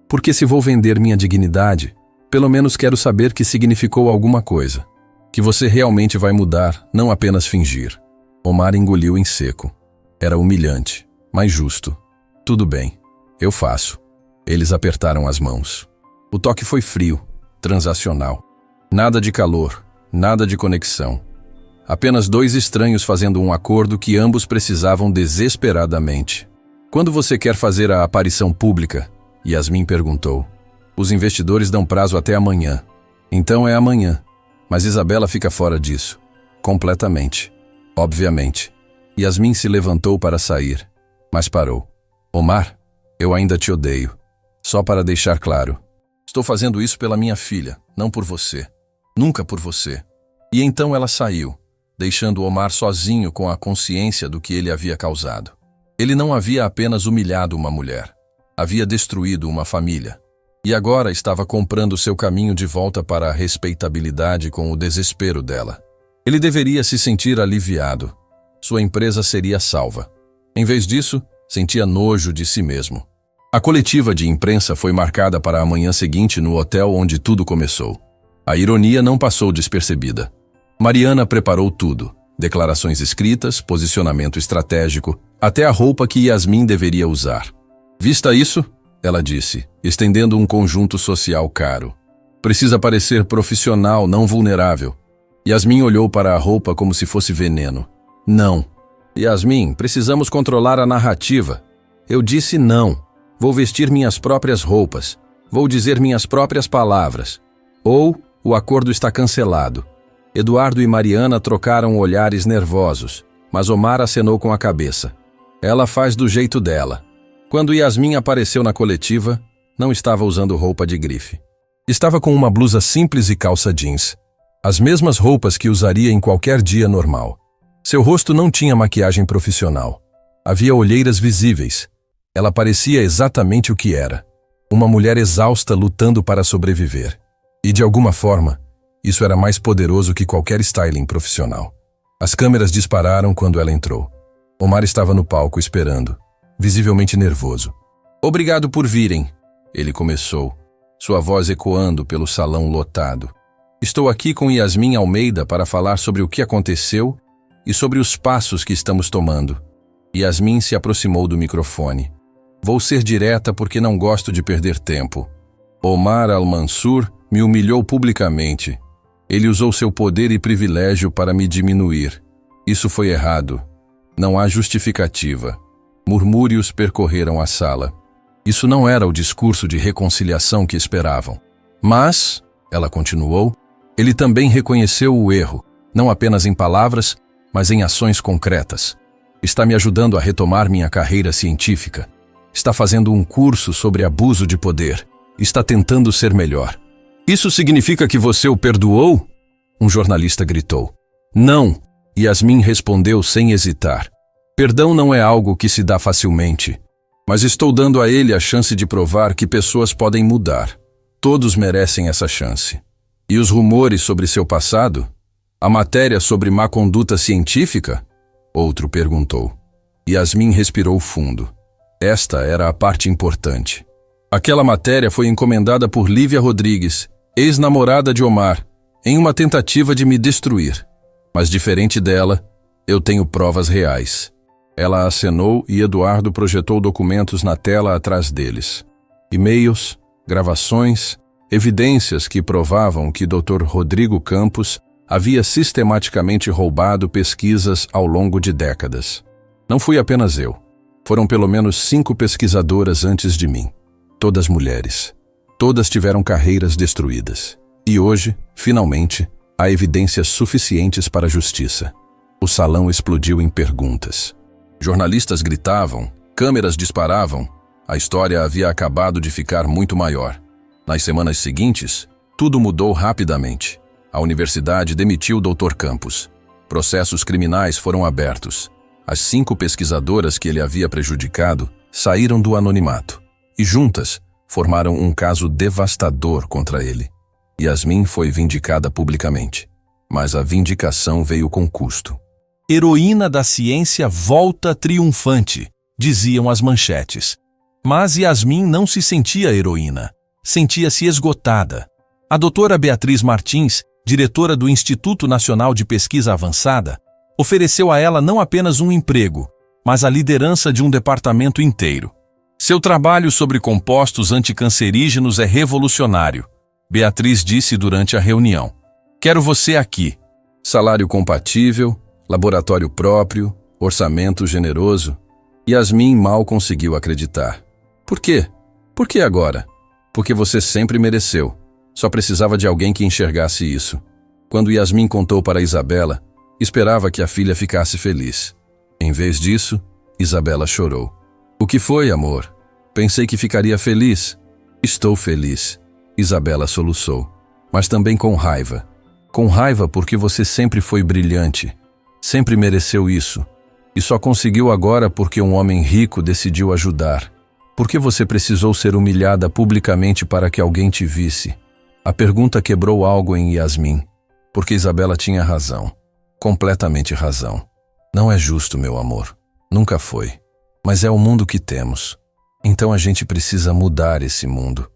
"Porque se vou vender minha dignidade, pelo menos quero saber que significou alguma coisa. Que você realmente vai mudar, não apenas fingir." Omar engoliu em seco. Era humilhante, mas justo. "Tudo bem, eu faço." Eles apertaram as mãos. O toque foi frio, transacional. Nada de calor, nada de conexão. Apenas dois estranhos fazendo um acordo que ambos precisavam desesperadamente. "Quando você quer fazer a aparição pública?" Yasmin perguntou. "Os investidores dão prazo até amanhã." "Então é amanhã. Mas Isabela fica fora disso. Completamente. Obviamente." Yasmin se levantou para sair, mas parou. "Omar, eu ainda te odeio. Só para deixar claro. Estou fazendo isso pela minha filha, não por você. Nunca por você." E então ela saiu, deixando Omar sozinho com a consciência do que ele havia causado. Ele não havia apenas humilhado uma mulher. Havia destruído uma família. E agora estava comprando seu caminho de volta para a respeitabilidade com o desespero dela. Ele deveria se sentir aliviado. Sua empresa seria salva. Em vez disso, sentia nojo de si mesmo. A coletiva de imprensa foi marcada para a manhã seguinte no hotel onde tudo começou. A ironia não passou despercebida. Mariana preparou tudo. Declarações escritas, posicionamento estratégico, até a roupa que Yasmin deveria usar. "Vista isso?" ela disse, estendendo um conjunto social caro. "Precisa parecer profissional, não vulnerável." Yasmin olhou para a roupa como se fosse veneno. "Não." "Yasmin, precisamos controlar a narrativa." "Eu disse não. Vou vestir minhas próprias roupas. Vou dizer minhas próprias palavras. Ou o acordo está cancelado." Eduardo e Mariana trocaram olhares nervosos, mas Omar acenou com a cabeça. "Ela faz do jeito dela." Quando Yasmin apareceu na coletiva, não estava usando roupa de grife. Estava com uma blusa simples e calça jeans. As mesmas roupas que usaria em qualquer dia normal. Seu rosto não tinha maquiagem profissional. Havia olheiras visíveis. Ela parecia exatamente o que era. Uma mulher exausta lutando para sobreviver. E de alguma forma, isso era mais poderoso que qualquer styling profissional. As câmeras dispararam quando ela entrou. Omar estava no palco esperando, visivelmente nervoso. "Obrigado por virem", ele começou, sua voz ecoando pelo salão lotado. Estou aqui com Yasmin Almeida para falar sobre o que aconteceu e sobre os passos que estamos tomando. Yasmin se aproximou do microfone. Vou ser direta porque não gosto de perder tempo. Omar Al-Mansur me humilhou publicamente. Ele usou seu poder e privilégio para me diminuir. Isso foi errado. Não há justificativa. Murmúrios percorreram a sala. Isso não era o discurso de reconciliação que esperavam. Mas, ela continuou, ele também reconheceu o erro, não apenas em palavras, mas em ações concretas. Está me ajudando a retomar minha carreira científica. Está fazendo um curso sobre abuso de poder. Está tentando ser melhor. Isso significa que você o perdoou? Um jornalista gritou. Não, Yasmin respondeu sem hesitar. Perdão não é algo que se dá facilmente, mas estou dando a ele a chance de provar que pessoas podem mudar. Todos merecem essa chance. E os rumores sobre seu passado? A matéria sobre má conduta científica? Outro perguntou. Yasmin respirou fundo. Esta era a parte importante. Aquela matéria foi encomendada por Lívia Rodrigues, ex-namorada de Omar, em uma tentativa de me destruir. Mas diferente dela, eu tenho provas reais. Ela acenou e Eduardo projetou documentos na tela atrás deles. E-mails, gravações, evidências que provavam que Dr. Rodrigo Campos havia sistematicamente roubado pesquisas ao longo de décadas. Não fui apenas eu. Foram pelo menos 5 pesquisadoras antes de mim. Todas mulheres. Todas tiveram carreiras destruídas. E hoje, finalmente, há evidências suficientes para a justiça. O salão explodiu em perguntas. Jornalistas gritavam, câmeras disparavam. A história havia acabado de ficar muito maior. Nas semanas seguintes, tudo mudou rapidamente. A universidade demitiu o Dr. Campos. Processos criminais foram abertos. As 5 pesquisadoras que ele havia prejudicado saíram do anonimato e, juntas, formaram um caso devastador contra ele. Yasmin foi vindicada publicamente, mas a vindicação veio com custo. Heroína da ciência volta triunfante, diziam as manchetes. Mas Yasmin não se sentia heroína, sentia-se esgotada. A doutora Beatriz Martins, diretora do Instituto Nacional de Pesquisa Avançada, ofereceu a ela não apenas um emprego, mas a liderança de um departamento inteiro. Seu trabalho sobre compostos anticancerígenos é revolucionário, Beatriz disse durante a reunião. Quero você aqui. Salário compatível, laboratório próprio, orçamento generoso. Yasmin mal conseguiu acreditar. Por quê? Por que agora? Porque você sempre mereceu. Só precisava de alguém que enxergasse isso. Quando Yasmin contou para Isabela, esperava que a filha ficasse feliz. Em vez disso, Isabela chorou. O que foi, amor? Pensei que ficaria feliz. Estou feliz. Isabela soluçou, mas também com raiva. Com raiva porque você sempre foi brilhante. Sempre mereceu isso. E só conseguiu agora porque um homem rico decidiu ajudar. Por que você precisou ser humilhada publicamente para que alguém te visse? A pergunta quebrou algo em Yasmin. Porque Isabela tinha razão. Completamente razão. Não é justo, meu amor. Nunca foi. Mas é o mundo que temos. Então a gente precisa mudar esse mundo.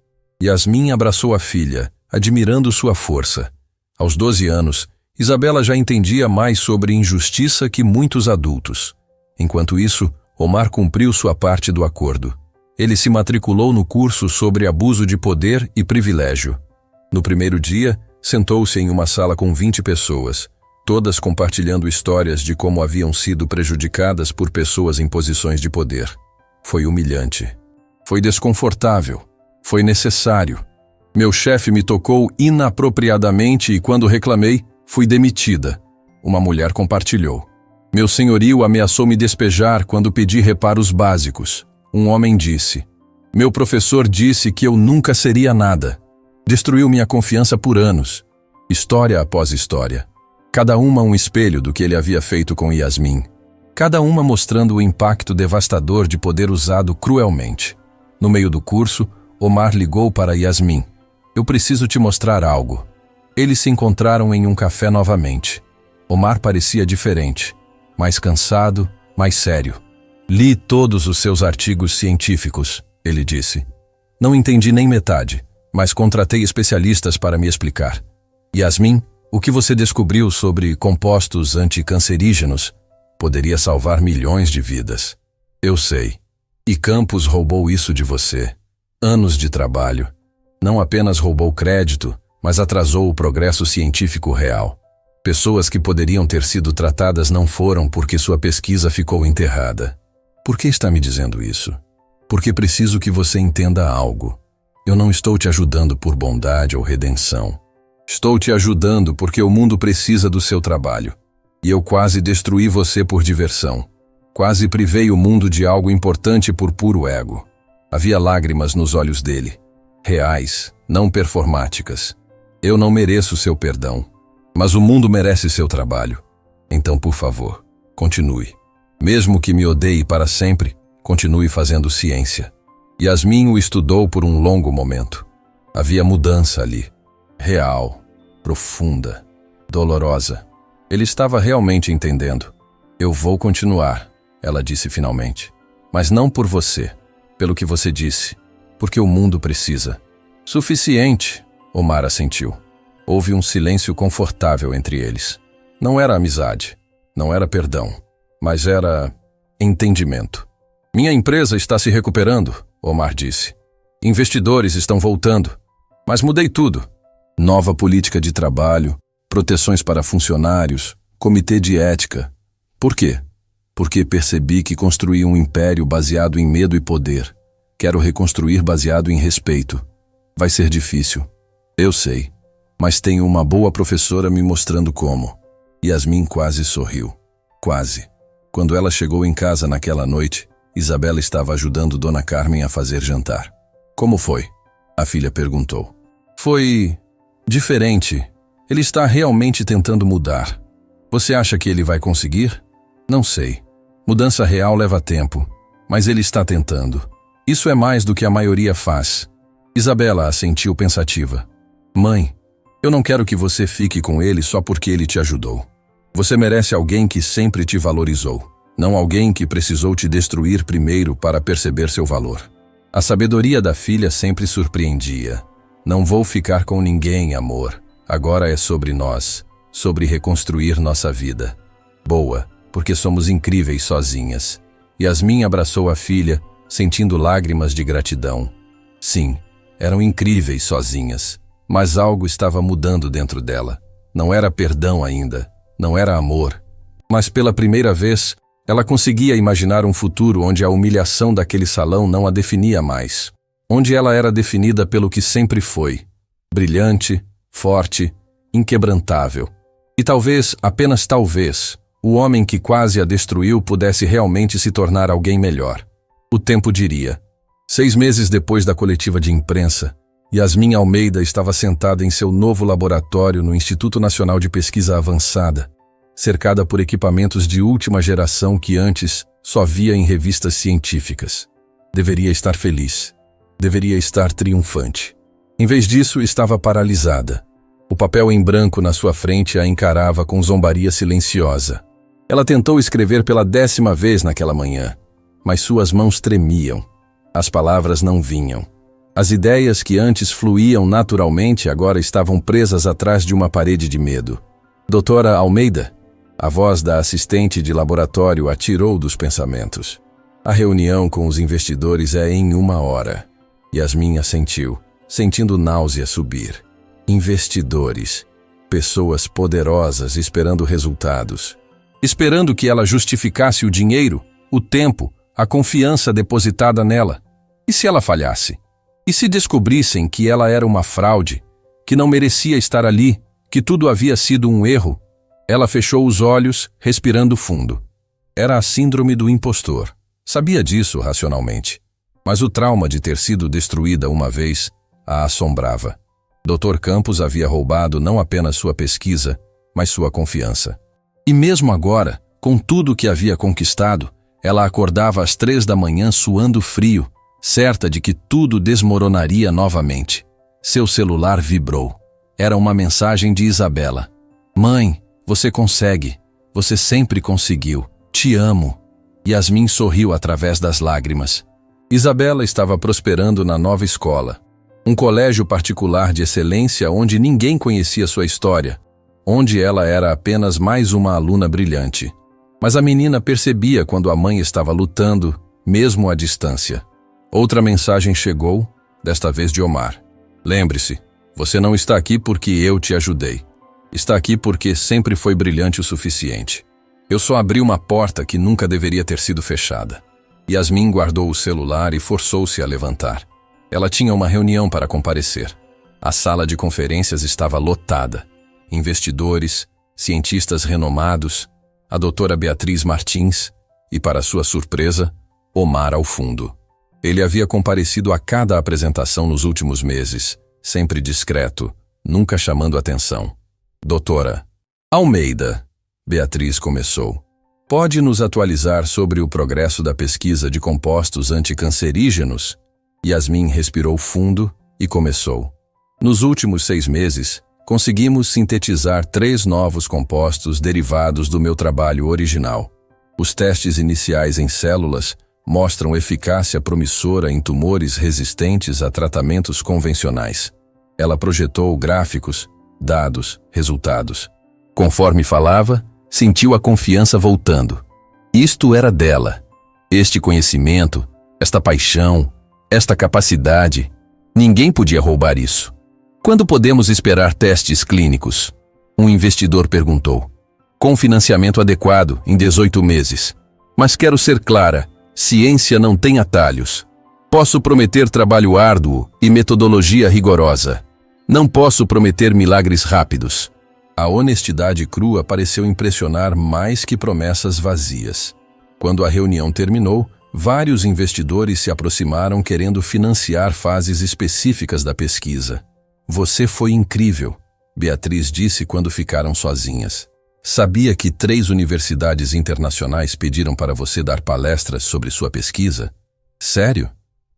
Yasmin abraçou a filha, admirando sua força. Aos 12 anos, Isabela já entendia mais sobre injustiça que muitos adultos. Enquanto isso, Omar cumpriu sua parte do acordo. Ele se matriculou no curso sobre abuso de poder e privilégio. No primeiro dia, sentou-se em uma sala com 20 pessoas, todas compartilhando histórias de como haviam sido prejudicadas por pessoas em posições de poder. Foi humilhante. Foi desconfortável. Foi necessário. Meu chefe me tocou inapropriadamente e, quando reclamei, fui demitida. Uma mulher compartilhou. Meu senhorio ameaçou me despejar quando pedi reparos básicos. Um homem disse. Meu professor disse que eu nunca seria nada. Destruiu minha confiança por anos. História após história. Cada uma um espelho do que ele havia feito com Yasmin. Cada uma mostrando o impacto devastador de poder usado cruelmente. No meio do curso, Omar ligou para Yasmin. Eu preciso te mostrar algo. Eles se encontraram em um café novamente. Omar parecia diferente. Mais cansado, mais sério. Li todos os seus artigos científicos, ele disse. Não entendi nem metade, mas contratei especialistas para me explicar. Yasmin, o que você descobriu sobre compostos anticancerígenos poderia salvar milhões de vidas. Eu sei. E Campos roubou isso de você. Anos de trabalho. Não apenas roubou crédito, mas atrasou o progresso científico real. Pessoas que poderiam ter sido tratadas não foram porque sua pesquisa ficou enterrada. Por que está me dizendo isso? Porque preciso que você entenda algo. Eu não estou te ajudando por bondade ou redenção. Estou te ajudando porque o mundo precisa do seu trabalho. E eu quase destruí você por diversão. Quase privei o mundo de algo importante por puro ego. Havia lágrimas nos olhos dele. Reais, não performáticas. Eu não mereço seu perdão. Mas o mundo merece seu trabalho. Então, por favor, continue. Mesmo que me odeie para sempre, continue fazendo ciência. Yasmin o estudou por um longo momento. Havia mudança ali. Real, profunda, dolorosa. Ele estava realmente entendendo. Eu vou continuar, ela disse finalmente. Mas não por você, pelo que você disse, porque o mundo precisa. Suficiente, Omar assentiu. Houve um silêncio confortável entre eles. Não era amizade, não era perdão, mas era entendimento. Minha empresa está se recuperando, Omar disse. Investidores estão voltando, mas mudei tudo. Nova política de trabalho, proteções para funcionários, comitê de ética. Por quê? Porque percebi que construí um império baseado em medo e poder. Quero reconstruir baseado em respeito. Vai ser difícil, eu sei, mas tenho uma boa professora me mostrando como. Yasmin quase sorriu. Quase. Quando ela chegou em casa naquela noite, Isabela estava ajudando Dona Carmen a fazer jantar. Como foi? A filha perguntou. Foi diferente. Ele está realmente tentando mudar. Você acha que ele vai conseguir? Não sei. Mudança real leva tempo, mas ele está tentando. Isso é mais do que a maioria faz. Isabela assentiu pensativa. Mãe, eu não quero que você fique com ele só porque ele te ajudou. Você merece alguém que sempre te valorizou, não alguém que precisou te destruir primeiro para perceber seu valor. A sabedoria da filha sempre surpreendia. Não vou ficar com ninguém, amor. Agora é sobre nós, sobre reconstruir nossa vida. Boa, porque somos incríveis sozinhas. Yasmin abraçou a filha, sentindo lágrimas de gratidão. Sim, eram incríveis sozinhas, mas algo estava mudando dentro dela. Não era perdão ainda, não era amor. Mas pela primeira vez, ela conseguia imaginar um futuro onde a humilhação daquele salão não a definia mais. Onde ela era definida pelo que sempre foi. Brilhante, forte, inquebrantável. E talvez, apenas talvez, o homem que quase a destruiu pudesse realmente se tornar alguém melhor. O tempo diria. 6 meses depois da coletiva de imprensa, Yasmin Almeida estava sentada em seu novo laboratório no Instituto Nacional de Pesquisa Avançada, cercada por equipamentos de última geração que antes só via em revistas científicas. Deveria estar feliz. Deveria estar triunfante. Em vez disso, estava paralisada. O papel em branco na sua frente a encarava com zombaria silenciosa. Ela tentou escrever pela 10ª vez naquela manhã, mas suas mãos tremiam. As palavras não vinham. As ideias que antes fluíam naturalmente agora estavam presas atrás de uma parede de medo. Doutora Almeida, a voz da assistente de laboratório a tirou dos pensamentos. A reunião com os investidores é em 1 hora. Yasmin assentiu, sentindo náusea subir. Investidores. Pessoas poderosas esperando resultados. Esperando que ela justificasse o dinheiro, o tempo, a confiança depositada nela. E se ela falhasse? E se descobrissem que ela era uma fraude, que não merecia estar ali, que tudo havia sido um erro? Ela fechou os olhos, respirando fundo. Era a síndrome do impostor. Sabia disso racionalmente. Mas o trauma de ter sido destruída uma vez a assombrava. Dr. Campos havia roubado não apenas sua pesquisa, mas sua confiança. E mesmo agora, com tudo que havia conquistado, ela acordava às 3 da manhã suando frio, certa de que tudo desmoronaria novamente. Seu celular vibrou. Era uma mensagem de Isabela. Mãe, você consegue. Você sempre conseguiu. Te amo. Yasmin sorriu através das lágrimas. Isabela estava prosperando na nova escola. Um colégio particular de excelência onde ninguém conhecia sua história, onde ela era apenas mais uma aluna brilhante. Mas a menina percebia quando a mãe estava lutando, mesmo à distância. Outra mensagem chegou, desta vez de Omar. Lembre-se, você não está aqui porque eu te ajudei. Está aqui porque sempre foi brilhante o suficiente. Eu só abri uma porta que nunca deveria ter sido fechada. Yasmin guardou o celular e forçou-se a levantar. Ela tinha uma reunião para comparecer. A sala de conferências estava lotada. Investidores, cientistas renomados, a doutora Beatriz Martins e, para sua surpresa, Omar ao fundo. Ele havia comparecido a cada apresentação nos últimos meses, sempre discreto, nunca chamando atenção. Doutora Almeida, Beatriz começou. Pode nos atualizar sobre o progresso da pesquisa de compostos anticancerígenos? Yasmin respirou fundo e começou. Nos últimos 6 meses, conseguimos sintetizar 3 novos compostos derivados do meu trabalho original. Os testes iniciais em células mostram eficácia promissora em tumores resistentes a tratamentos convencionais. Ela projetou gráficos, dados, resultados. Conforme falava, sentiu a confiança voltando. Isto era dela. Este conhecimento, esta paixão, esta capacidade. Ninguém podia roubar isso. Quando podemos esperar testes clínicos? Um investidor perguntou. Com financiamento adequado, em 18 meses. Mas quero ser clara, ciência não tem atalhos. Posso prometer trabalho árduo e metodologia rigorosa. Não posso prometer milagres rápidos. A honestidade crua pareceu impressionar mais que promessas vazias. Quando a reunião terminou, vários investidores se aproximaram querendo financiar fases específicas da pesquisa. Você foi incrível, Beatriz disse quando ficaram sozinhas. Sabia que 3 universidades internacionais pediram para você dar palestras sobre sua pesquisa? Sério?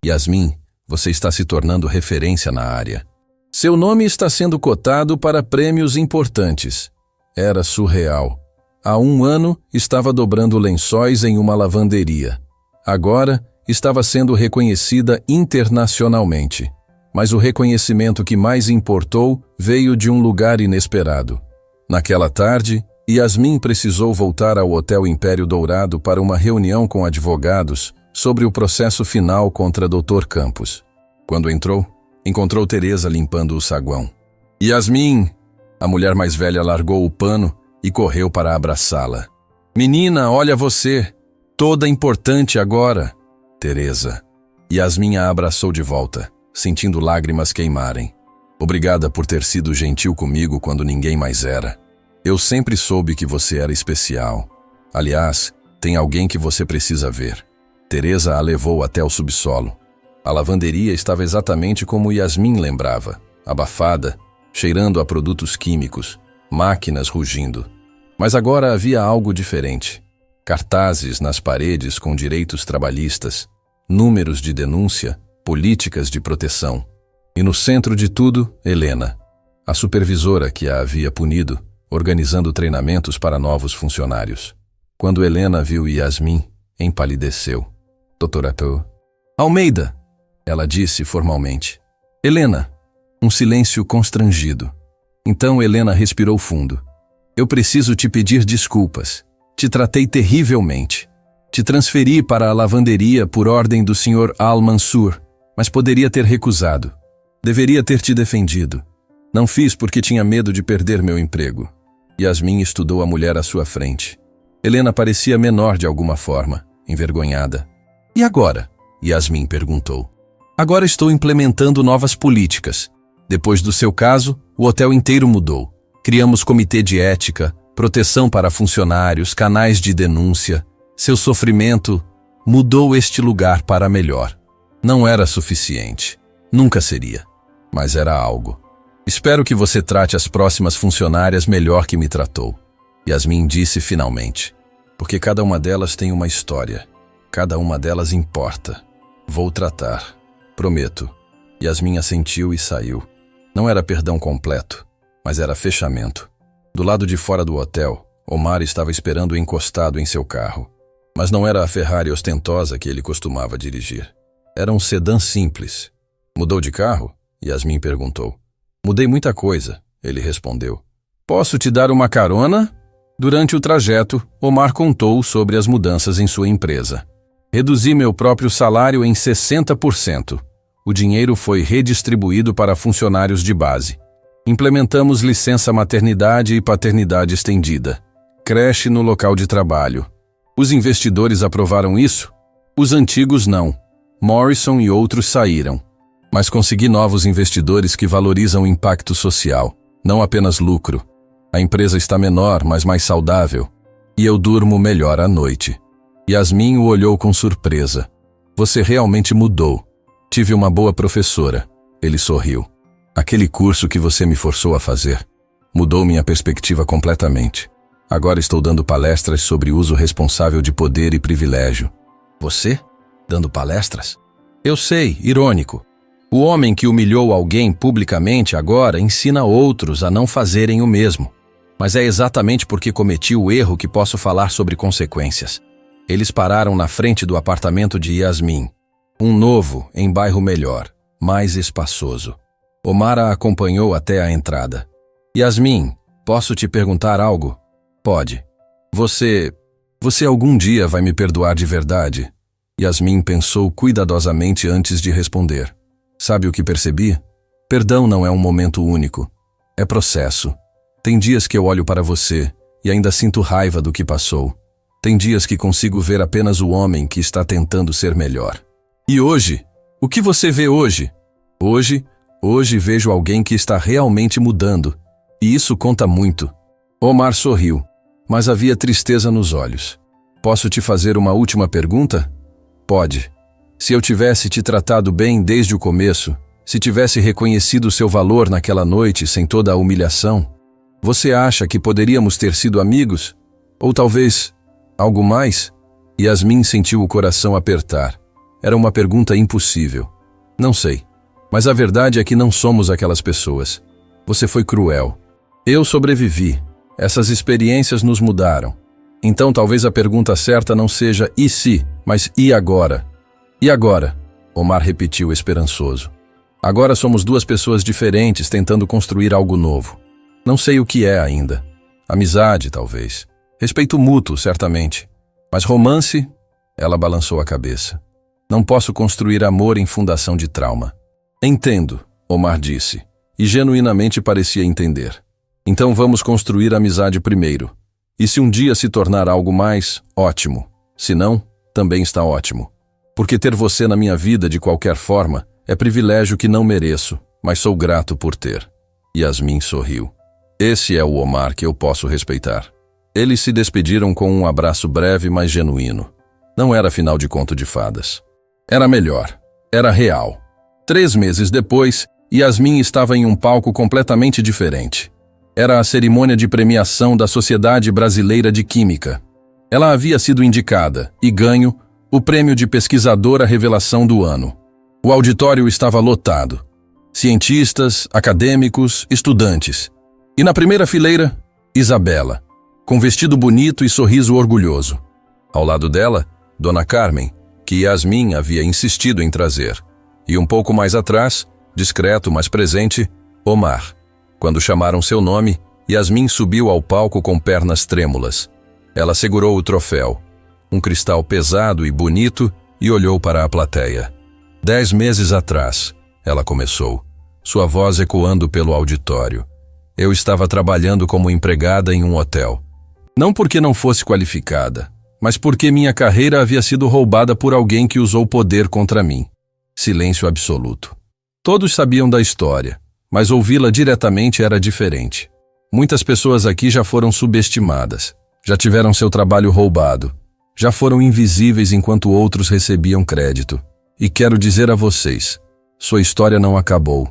Yasmin, você está se tornando referência na área. Seu nome está sendo cotado para prêmios importantes. Era surreal. Há 1 ano, estava dobrando lençóis em uma lavanderia. Agora, estava sendo reconhecida internacionalmente. Mas o reconhecimento que mais importou veio de um lugar inesperado. Naquela tarde, Yasmin precisou voltar ao Hotel Império Dourado para uma reunião com advogados sobre o processo final contra Dr. Campos. Quando entrou, encontrou Teresa limpando o saguão. Yasmin! A mulher mais velha largou o pano e correu para abraçá-la. Menina, olha você! Toda importante agora! Teresa. Yasmin a abraçou de volta, sentindo lágrimas queimarem. Obrigada por ter sido gentil comigo quando ninguém mais era. Eu sempre soube que você era especial. Aliás, tem alguém que você precisa ver. Teresa a levou até o subsolo. A lavanderia estava exatamente como Yasmin lembrava, abafada, cheirando a produtos químicos, máquinas rugindo. Mas agora havia algo diferente. Cartazes nas paredes com direitos trabalhistas, números de denúncia, políticas de proteção. E no centro de tudo, Helena, a supervisora que a havia punido, organizando treinamentos para novos funcionários. Quando Helena viu Yasmin, empalideceu. Doutora Almeida, ela disse formalmente. Helena, um silêncio constrangido. Então Helena respirou fundo. Eu preciso te pedir desculpas. Te tratei terrivelmente. Te transferi para a lavanderia por ordem do Sr. Al-Mansur, mas poderia ter recusado. Deveria ter te defendido. Não fiz porque tinha medo de perder meu emprego. Yasmin estudou a mulher à sua frente. Helena parecia menor de alguma forma, envergonhada. E agora? Yasmin perguntou. Agora estou implementando novas políticas. Depois do seu caso, o hotel inteiro mudou. Criamos comitê de ética, proteção para funcionários, canais de denúncia. Seu sofrimento mudou este lugar para melhor. Não era suficiente. Nunca seria. Mas era algo. Espero que você trate as próximas funcionárias melhor que me tratou. Yasmin disse finalmente. Porque cada uma delas tem uma história. Cada uma delas importa. Vou tratar. Prometo. Yasmin assentiu e saiu. Não era perdão completo, mas era fechamento. Do lado de fora do hotel, Omar estava esperando encostado em seu carro. Mas não era a Ferrari ostentosa que ele costumava dirigir. Era um sedã simples. Mudou de carro? Yasmin perguntou. Mudei muita coisa, ele respondeu. Posso te dar uma carona? Durante o trajeto, Omar contou sobre as mudanças em sua empresa. Reduzi meu próprio salário em 60%. O dinheiro foi redistribuído para funcionários de base. Implementamos licença maternidade e paternidade estendida. Creche no local de trabalho. Os investidores aprovaram isso? Os antigos não. Morrison e outros saíram. Mas consegui novos investidores que valorizam o impacto social, não apenas lucro. A empresa está menor, mas mais saudável. E eu durmo melhor à noite. Yasmin o olhou com surpresa. Você realmente mudou. Tive uma boa professora. Ele sorriu. Aquele curso que você me forçou a fazer mudou minha perspectiva completamente. Agora estou dando palestras sobre uso responsável de poder e privilégio. Você? Dando palestras? Eu sei, irônico. O homem que humilhou alguém publicamente agora ensina outros a não fazerem o mesmo. Mas é exatamente porque cometi o erro que posso falar sobre consequências. Eles pararam na frente do apartamento de Yasmin. Um novo, em bairro melhor, mais espaçoso. Omar a acompanhou até a entrada. Yasmin, posso te perguntar algo? Pode. Você algum dia vai me perdoar de verdade? Yasmin pensou cuidadosamente antes de responder. Sabe o que percebi? Perdão não é um momento único. É processo. Tem dias que eu olho para você e ainda sinto raiva do que passou. Tem dias que consigo ver apenas o homem que está tentando ser melhor. E hoje? O que você vê hoje? Hoje vejo alguém que está realmente mudando. E isso conta muito. Omar sorriu, mas havia tristeza nos olhos. Posso te fazer uma última pergunta? Pode. Se eu tivesse te tratado bem desde o começo, se tivesse reconhecido seu valor naquela noite sem toda a humilhação, você acha que poderíamos ter sido amigos? Ou talvez algo mais? Yasmin sentiu o coração apertar. Era uma pergunta impossível. Não sei. Mas a verdade é que não somos aquelas pessoas. Você foi cruel. Eu sobrevivi. Essas experiências nos mudaram. Então talvez a pergunta certa não seja e se, mas e agora? E agora? Omar repetiu esperançoso. Agora somos duas pessoas diferentes tentando construir algo novo. Não sei o que é ainda. Amizade, talvez. Respeito mútuo, certamente. Mas romance? Ela balançou a cabeça. Não posso construir amor em fundação de trauma. Entendo, Omar disse, e genuinamente parecia entender. Então vamos construir amizade primeiro. E se um dia se tornar algo mais, ótimo. Se não, também está ótimo. Porque ter você na minha vida de qualquer forma é privilégio que não mereço, mas sou grato por ter. Yasmin sorriu. Esse é o Omar que eu posso respeitar. Eles se despediram com um abraço breve, mas genuíno. Não era final de conto de fadas. Era melhor. Era real. 3 meses depois, Yasmin estava em um palco completamente diferente. Era a cerimônia de premiação da Sociedade Brasileira de Química. Ela havia sido indicada e ganho o prêmio de pesquisadora revelação do ano. O auditório estava lotado. Cientistas, acadêmicos, estudantes. E na primeira fileira, Isabela, com vestido bonito e sorriso orgulhoso. Ao lado dela, Dona Carmen, que Yasmin havia insistido em trazer. E um pouco mais atrás, discreto, mas presente, Omar. Quando chamaram seu nome, Yasmin subiu ao palco com pernas trêmulas. Ela segurou o troféu, um cristal pesado e bonito, e olhou para a plateia. 10 meses atrás, ela começou, sua voz ecoando pelo auditório. Eu estava trabalhando como empregada em um hotel. Não porque não fosse qualificada, mas porque minha carreira havia sido roubada por alguém que usou poder contra mim. Silêncio absoluto. Todos sabiam da história, mas ouvi-la diretamente era diferente. Muitas pessoas aqui já foram subestimadas, já tiveram seu trabalho roubado, já foram invisíveis enquanto outros recebiam crédito. E quero dizer a vocês, sua história não acabou.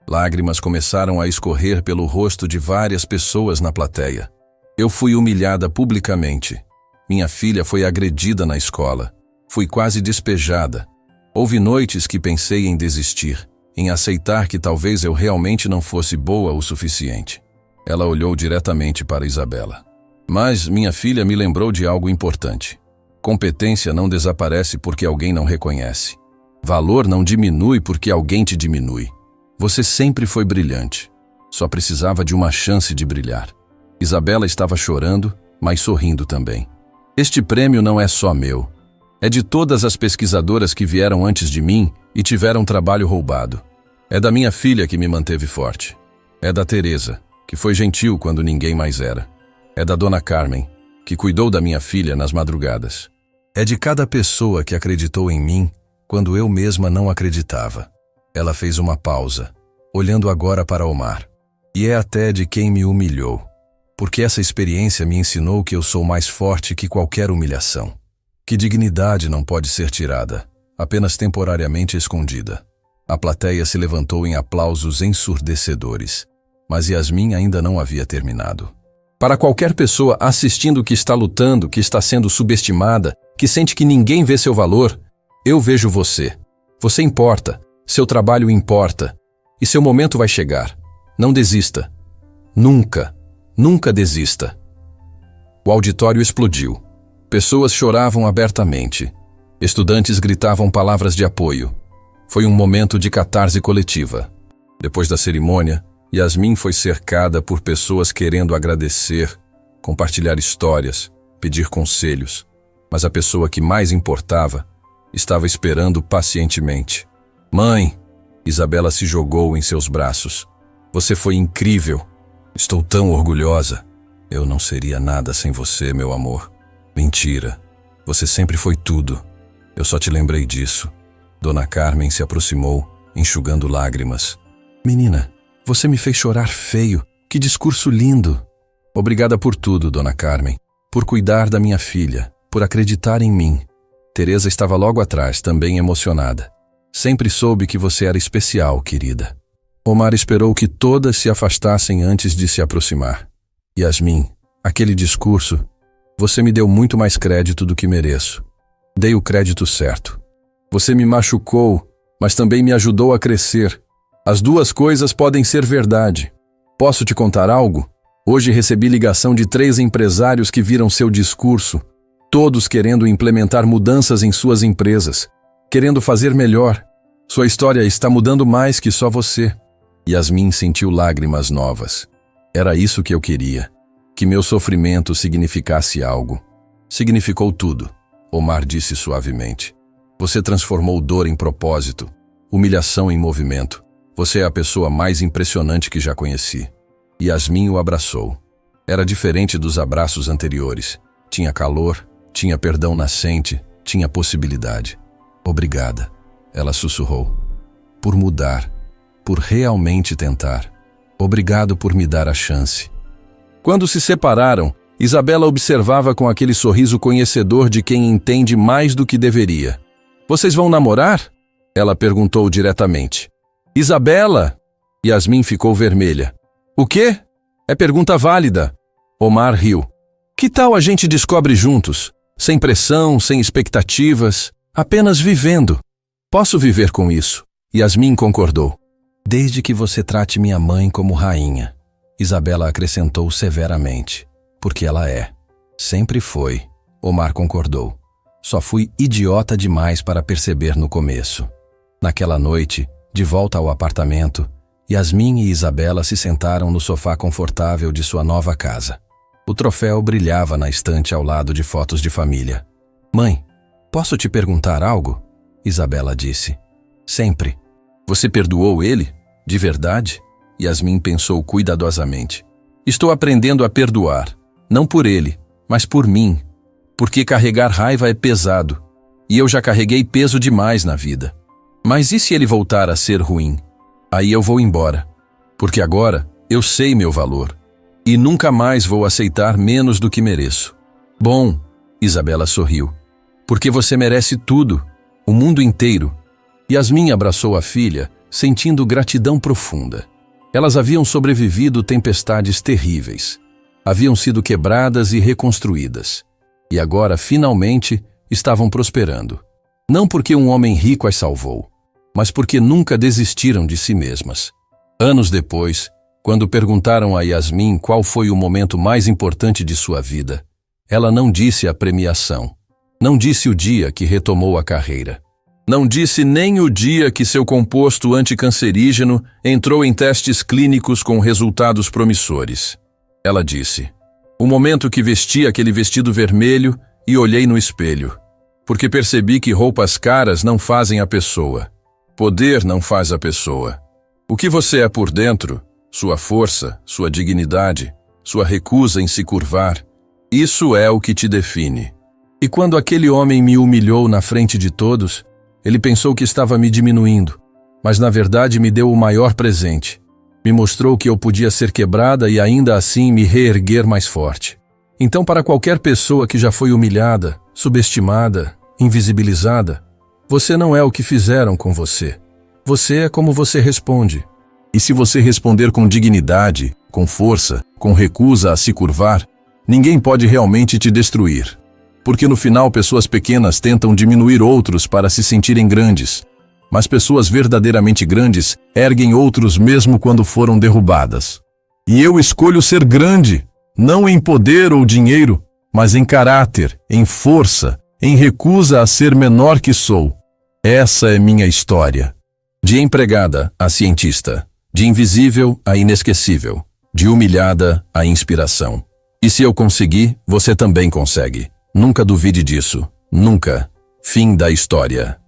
Lágrimas começaram a escorrer pelo rosto de várias pessoas na plateia. Eu fui humilhada publicamente. Minha filha foi agredida na escola. Fui quase despejada. Houve noites que pensei em desistir, em aceitar que talvez eu realmente não fosse boa o suficiente. Ela olhou diretamente para Isabela. Mas minha filha me lembrou de algo importante. Competência não desaparece porque alguém não reconhece. Valor não diminui porque alguém te diminui. Você sempre foi brilhante. Só precisava de uma chance de brilhar. Isabela estava chorando, mas sorrindo também. Este prêmio não é só meu. É de todas as pesquisadoras que vieram antes de mim e tiveram trabalho roubado. É da minha filha que me manteve forte. É da Teresa, que foi gentil quando ninguém mais era. É da Dona Carmen, que cuidou da minha filha nas madrugadas. É de cada pessoa que acreditou em mim quando eu mesma não acreditava. Ela fez uma pausa, olhando agora para Omar. E é até de quem me humilhou, porque essa experiência me ensinou que eu sou mais forte que qualquer humilhação. Que dignidade não pode ser tirada, apenas temporariamente escondida. A plateia se levantou em aplausos ensurdecedores, mas Yasmin ainda não havia terminado. Para qualquer pessoa assistindo que está lutando, que está sendo subestimada, que sente que ninguém vê seu valor, eu vejo você. Você importa, seu trabalho importa, e seu momento vai chegar. Não desista. Nunca, nunca desista. O auditório explodiu. Pessoas choravam abertamente. Estudantes gritavam palavras de apoio. Foi um momento de catarse coletiva. Depois da cerimônia, Yasmin foi cercada por pessoas querendo agradecer, compartilhar histórias, pedir conselhos. Mas a pessoa que mais importava estava esperando pacientemente. Mãe, Isabela se jogou em seus braços. Você foi incrível. Estou tão orgulhosa. Eu não seria nada sem você, meu amor. Mentira. Você sempre foi tudo. Eu só te lembrei disso. Dona Carmen se aproximou, enxugando lágrimas. Menina, você me fez chorar feio. Que discurso lindo. Obrigada por tudo, Dona Carmen. Por cuidar da minha filha. Por acreditar em mim. Teresa estava logo atrás, também emocionada. Sempre soube que você era especial, querida. Omar esperou que todas se afastassem antes de se aproximar. Yasmin, aquele discurso, você me deu muito mais crédito do que mereço. Dei o crédito certo. Você me machucou, mas também me ajudou a crescer. As duas coisas podem ser verdade. Posso te contar algo? Hoje recebi ligação de 3 empresários que viram seu discurso, todos querendo implementar mudanças em suas empresas, querendo fazer melhor. Sua história está mudando mais que só você. Yasmin sentiu lágrimas novas. Era isso que eu queria. Que meu sofrimento significasse algo. Significou tudo, Omar disse suavemente. Você transformou dor em propósito, humilhação em movimento. Você é a pessoa mais impressionante que já conheci. Yasmin o abraçou. Era diferente dos abraços anteriores. Tinha calor, tinha perdão nascente, tinha possibilidade. Obrigada, ela sussurrou. Por mudar. Por realmente tentar. Obrigado por me dar a chance. Quando se separaram, Isabela observava com aquele sorriso conhecedor de quem entende mais do que deveria. Vocês vão namorar? Ela perguntou diretamente. Isabela! Yasmin ficou vermelha. O quê? É pergunta válida. Omar riu. Que tal a gente descobre juntos? Sem pressão, sem expectativas, apenas vivendo. Posso viver com isso. Yasmin concordou. Desde que você trate minha mãe como rainha. Isabela acrescentou severamente. Porque ela é. Sempre foi. Omar concordou. Só fui idiota demais para perceber no começo. Naquela noite, de volta ao apartamento, Yasmin e Isabela se sentaram no sofá confortável de sua nova casa. O troféu brilhava na estante ao lado de fotos de família. Mãe, posso te perguntar algo? Isabela disse. Sempre. Você perdoou ele? De verdade? Yasmin pensou cuidadosamente. Estou aprendendo a perdoar. Não por ele, mas por mim. Porque carregar raiva é pesado. E eu já carreguei peso demais na vida. Mas e se ele voltar a ser ruim? Aí eu vou embora. Porque agora eu sei meu valor. E nunca mais vou aceitar menos do que mereço. Bom, Isabela sorriu. Porque você merece tudo. O mundo inteiro. Yasmin abraçou a filha, sentindo gratidão profunda. Elas haviam sobrevivido tempestades terríveis. Haviam sido quebradas e reconstruídas. E agora, finalmente, estavam prosperando. Não porque um homem rico as salvou, mas porque nunca desistiram de si mesmas. Anos depois, quando perguntaram a Yasmin qual foi o momento mais importante de sua vida, ela não disse a premiação. Não disse o dia que retomou a carreira. Não disse nem o dia que seu composto anticancerígeno entrou em testes clínicos com resultados promissores. Ela disse: o momento que vesti aquele vestido vermelho e olhei no espelho, porque percebi que roupas caras não fazem a pessoa. Poder não faz a pessoa. O que você é por dentro, sua força, sua dignidade, sua recusa em se curvar, isso é o que te define. E quando aquele homem me humilhou na frente de todos, ele pensou que estava me diminuindo, mas na verdade me deu o maior presente. Me mostrou que eu podia ser quebrada e ainda assim me reerguer mais forte. Então, para qualquer pessoa que já foi humilhada, subestimada, invisibilizada, você não é o que fizeram com você. Você é como você responde. E se você responder com dignidade, com força, com recusa a se curvar, ninguém pode realmente te destruir. Porque no final pessoas pequenas tentam diminuir outros para se sentirem grandes, mas pessoas verdadeiramente grandes erguem outros mesmo quando foram derrubadas. E eu escolho ser grande, não em poder ou dinheiro, mas em caráter, em força, em recusa a ser menor que sou. Essa é minha história. De empregada a cientista, de invisível a inesquecível, de humilhada a inspiração. E se eu conseguir, você também consegue. Nunca duvide disso. Nunca. Fim da história.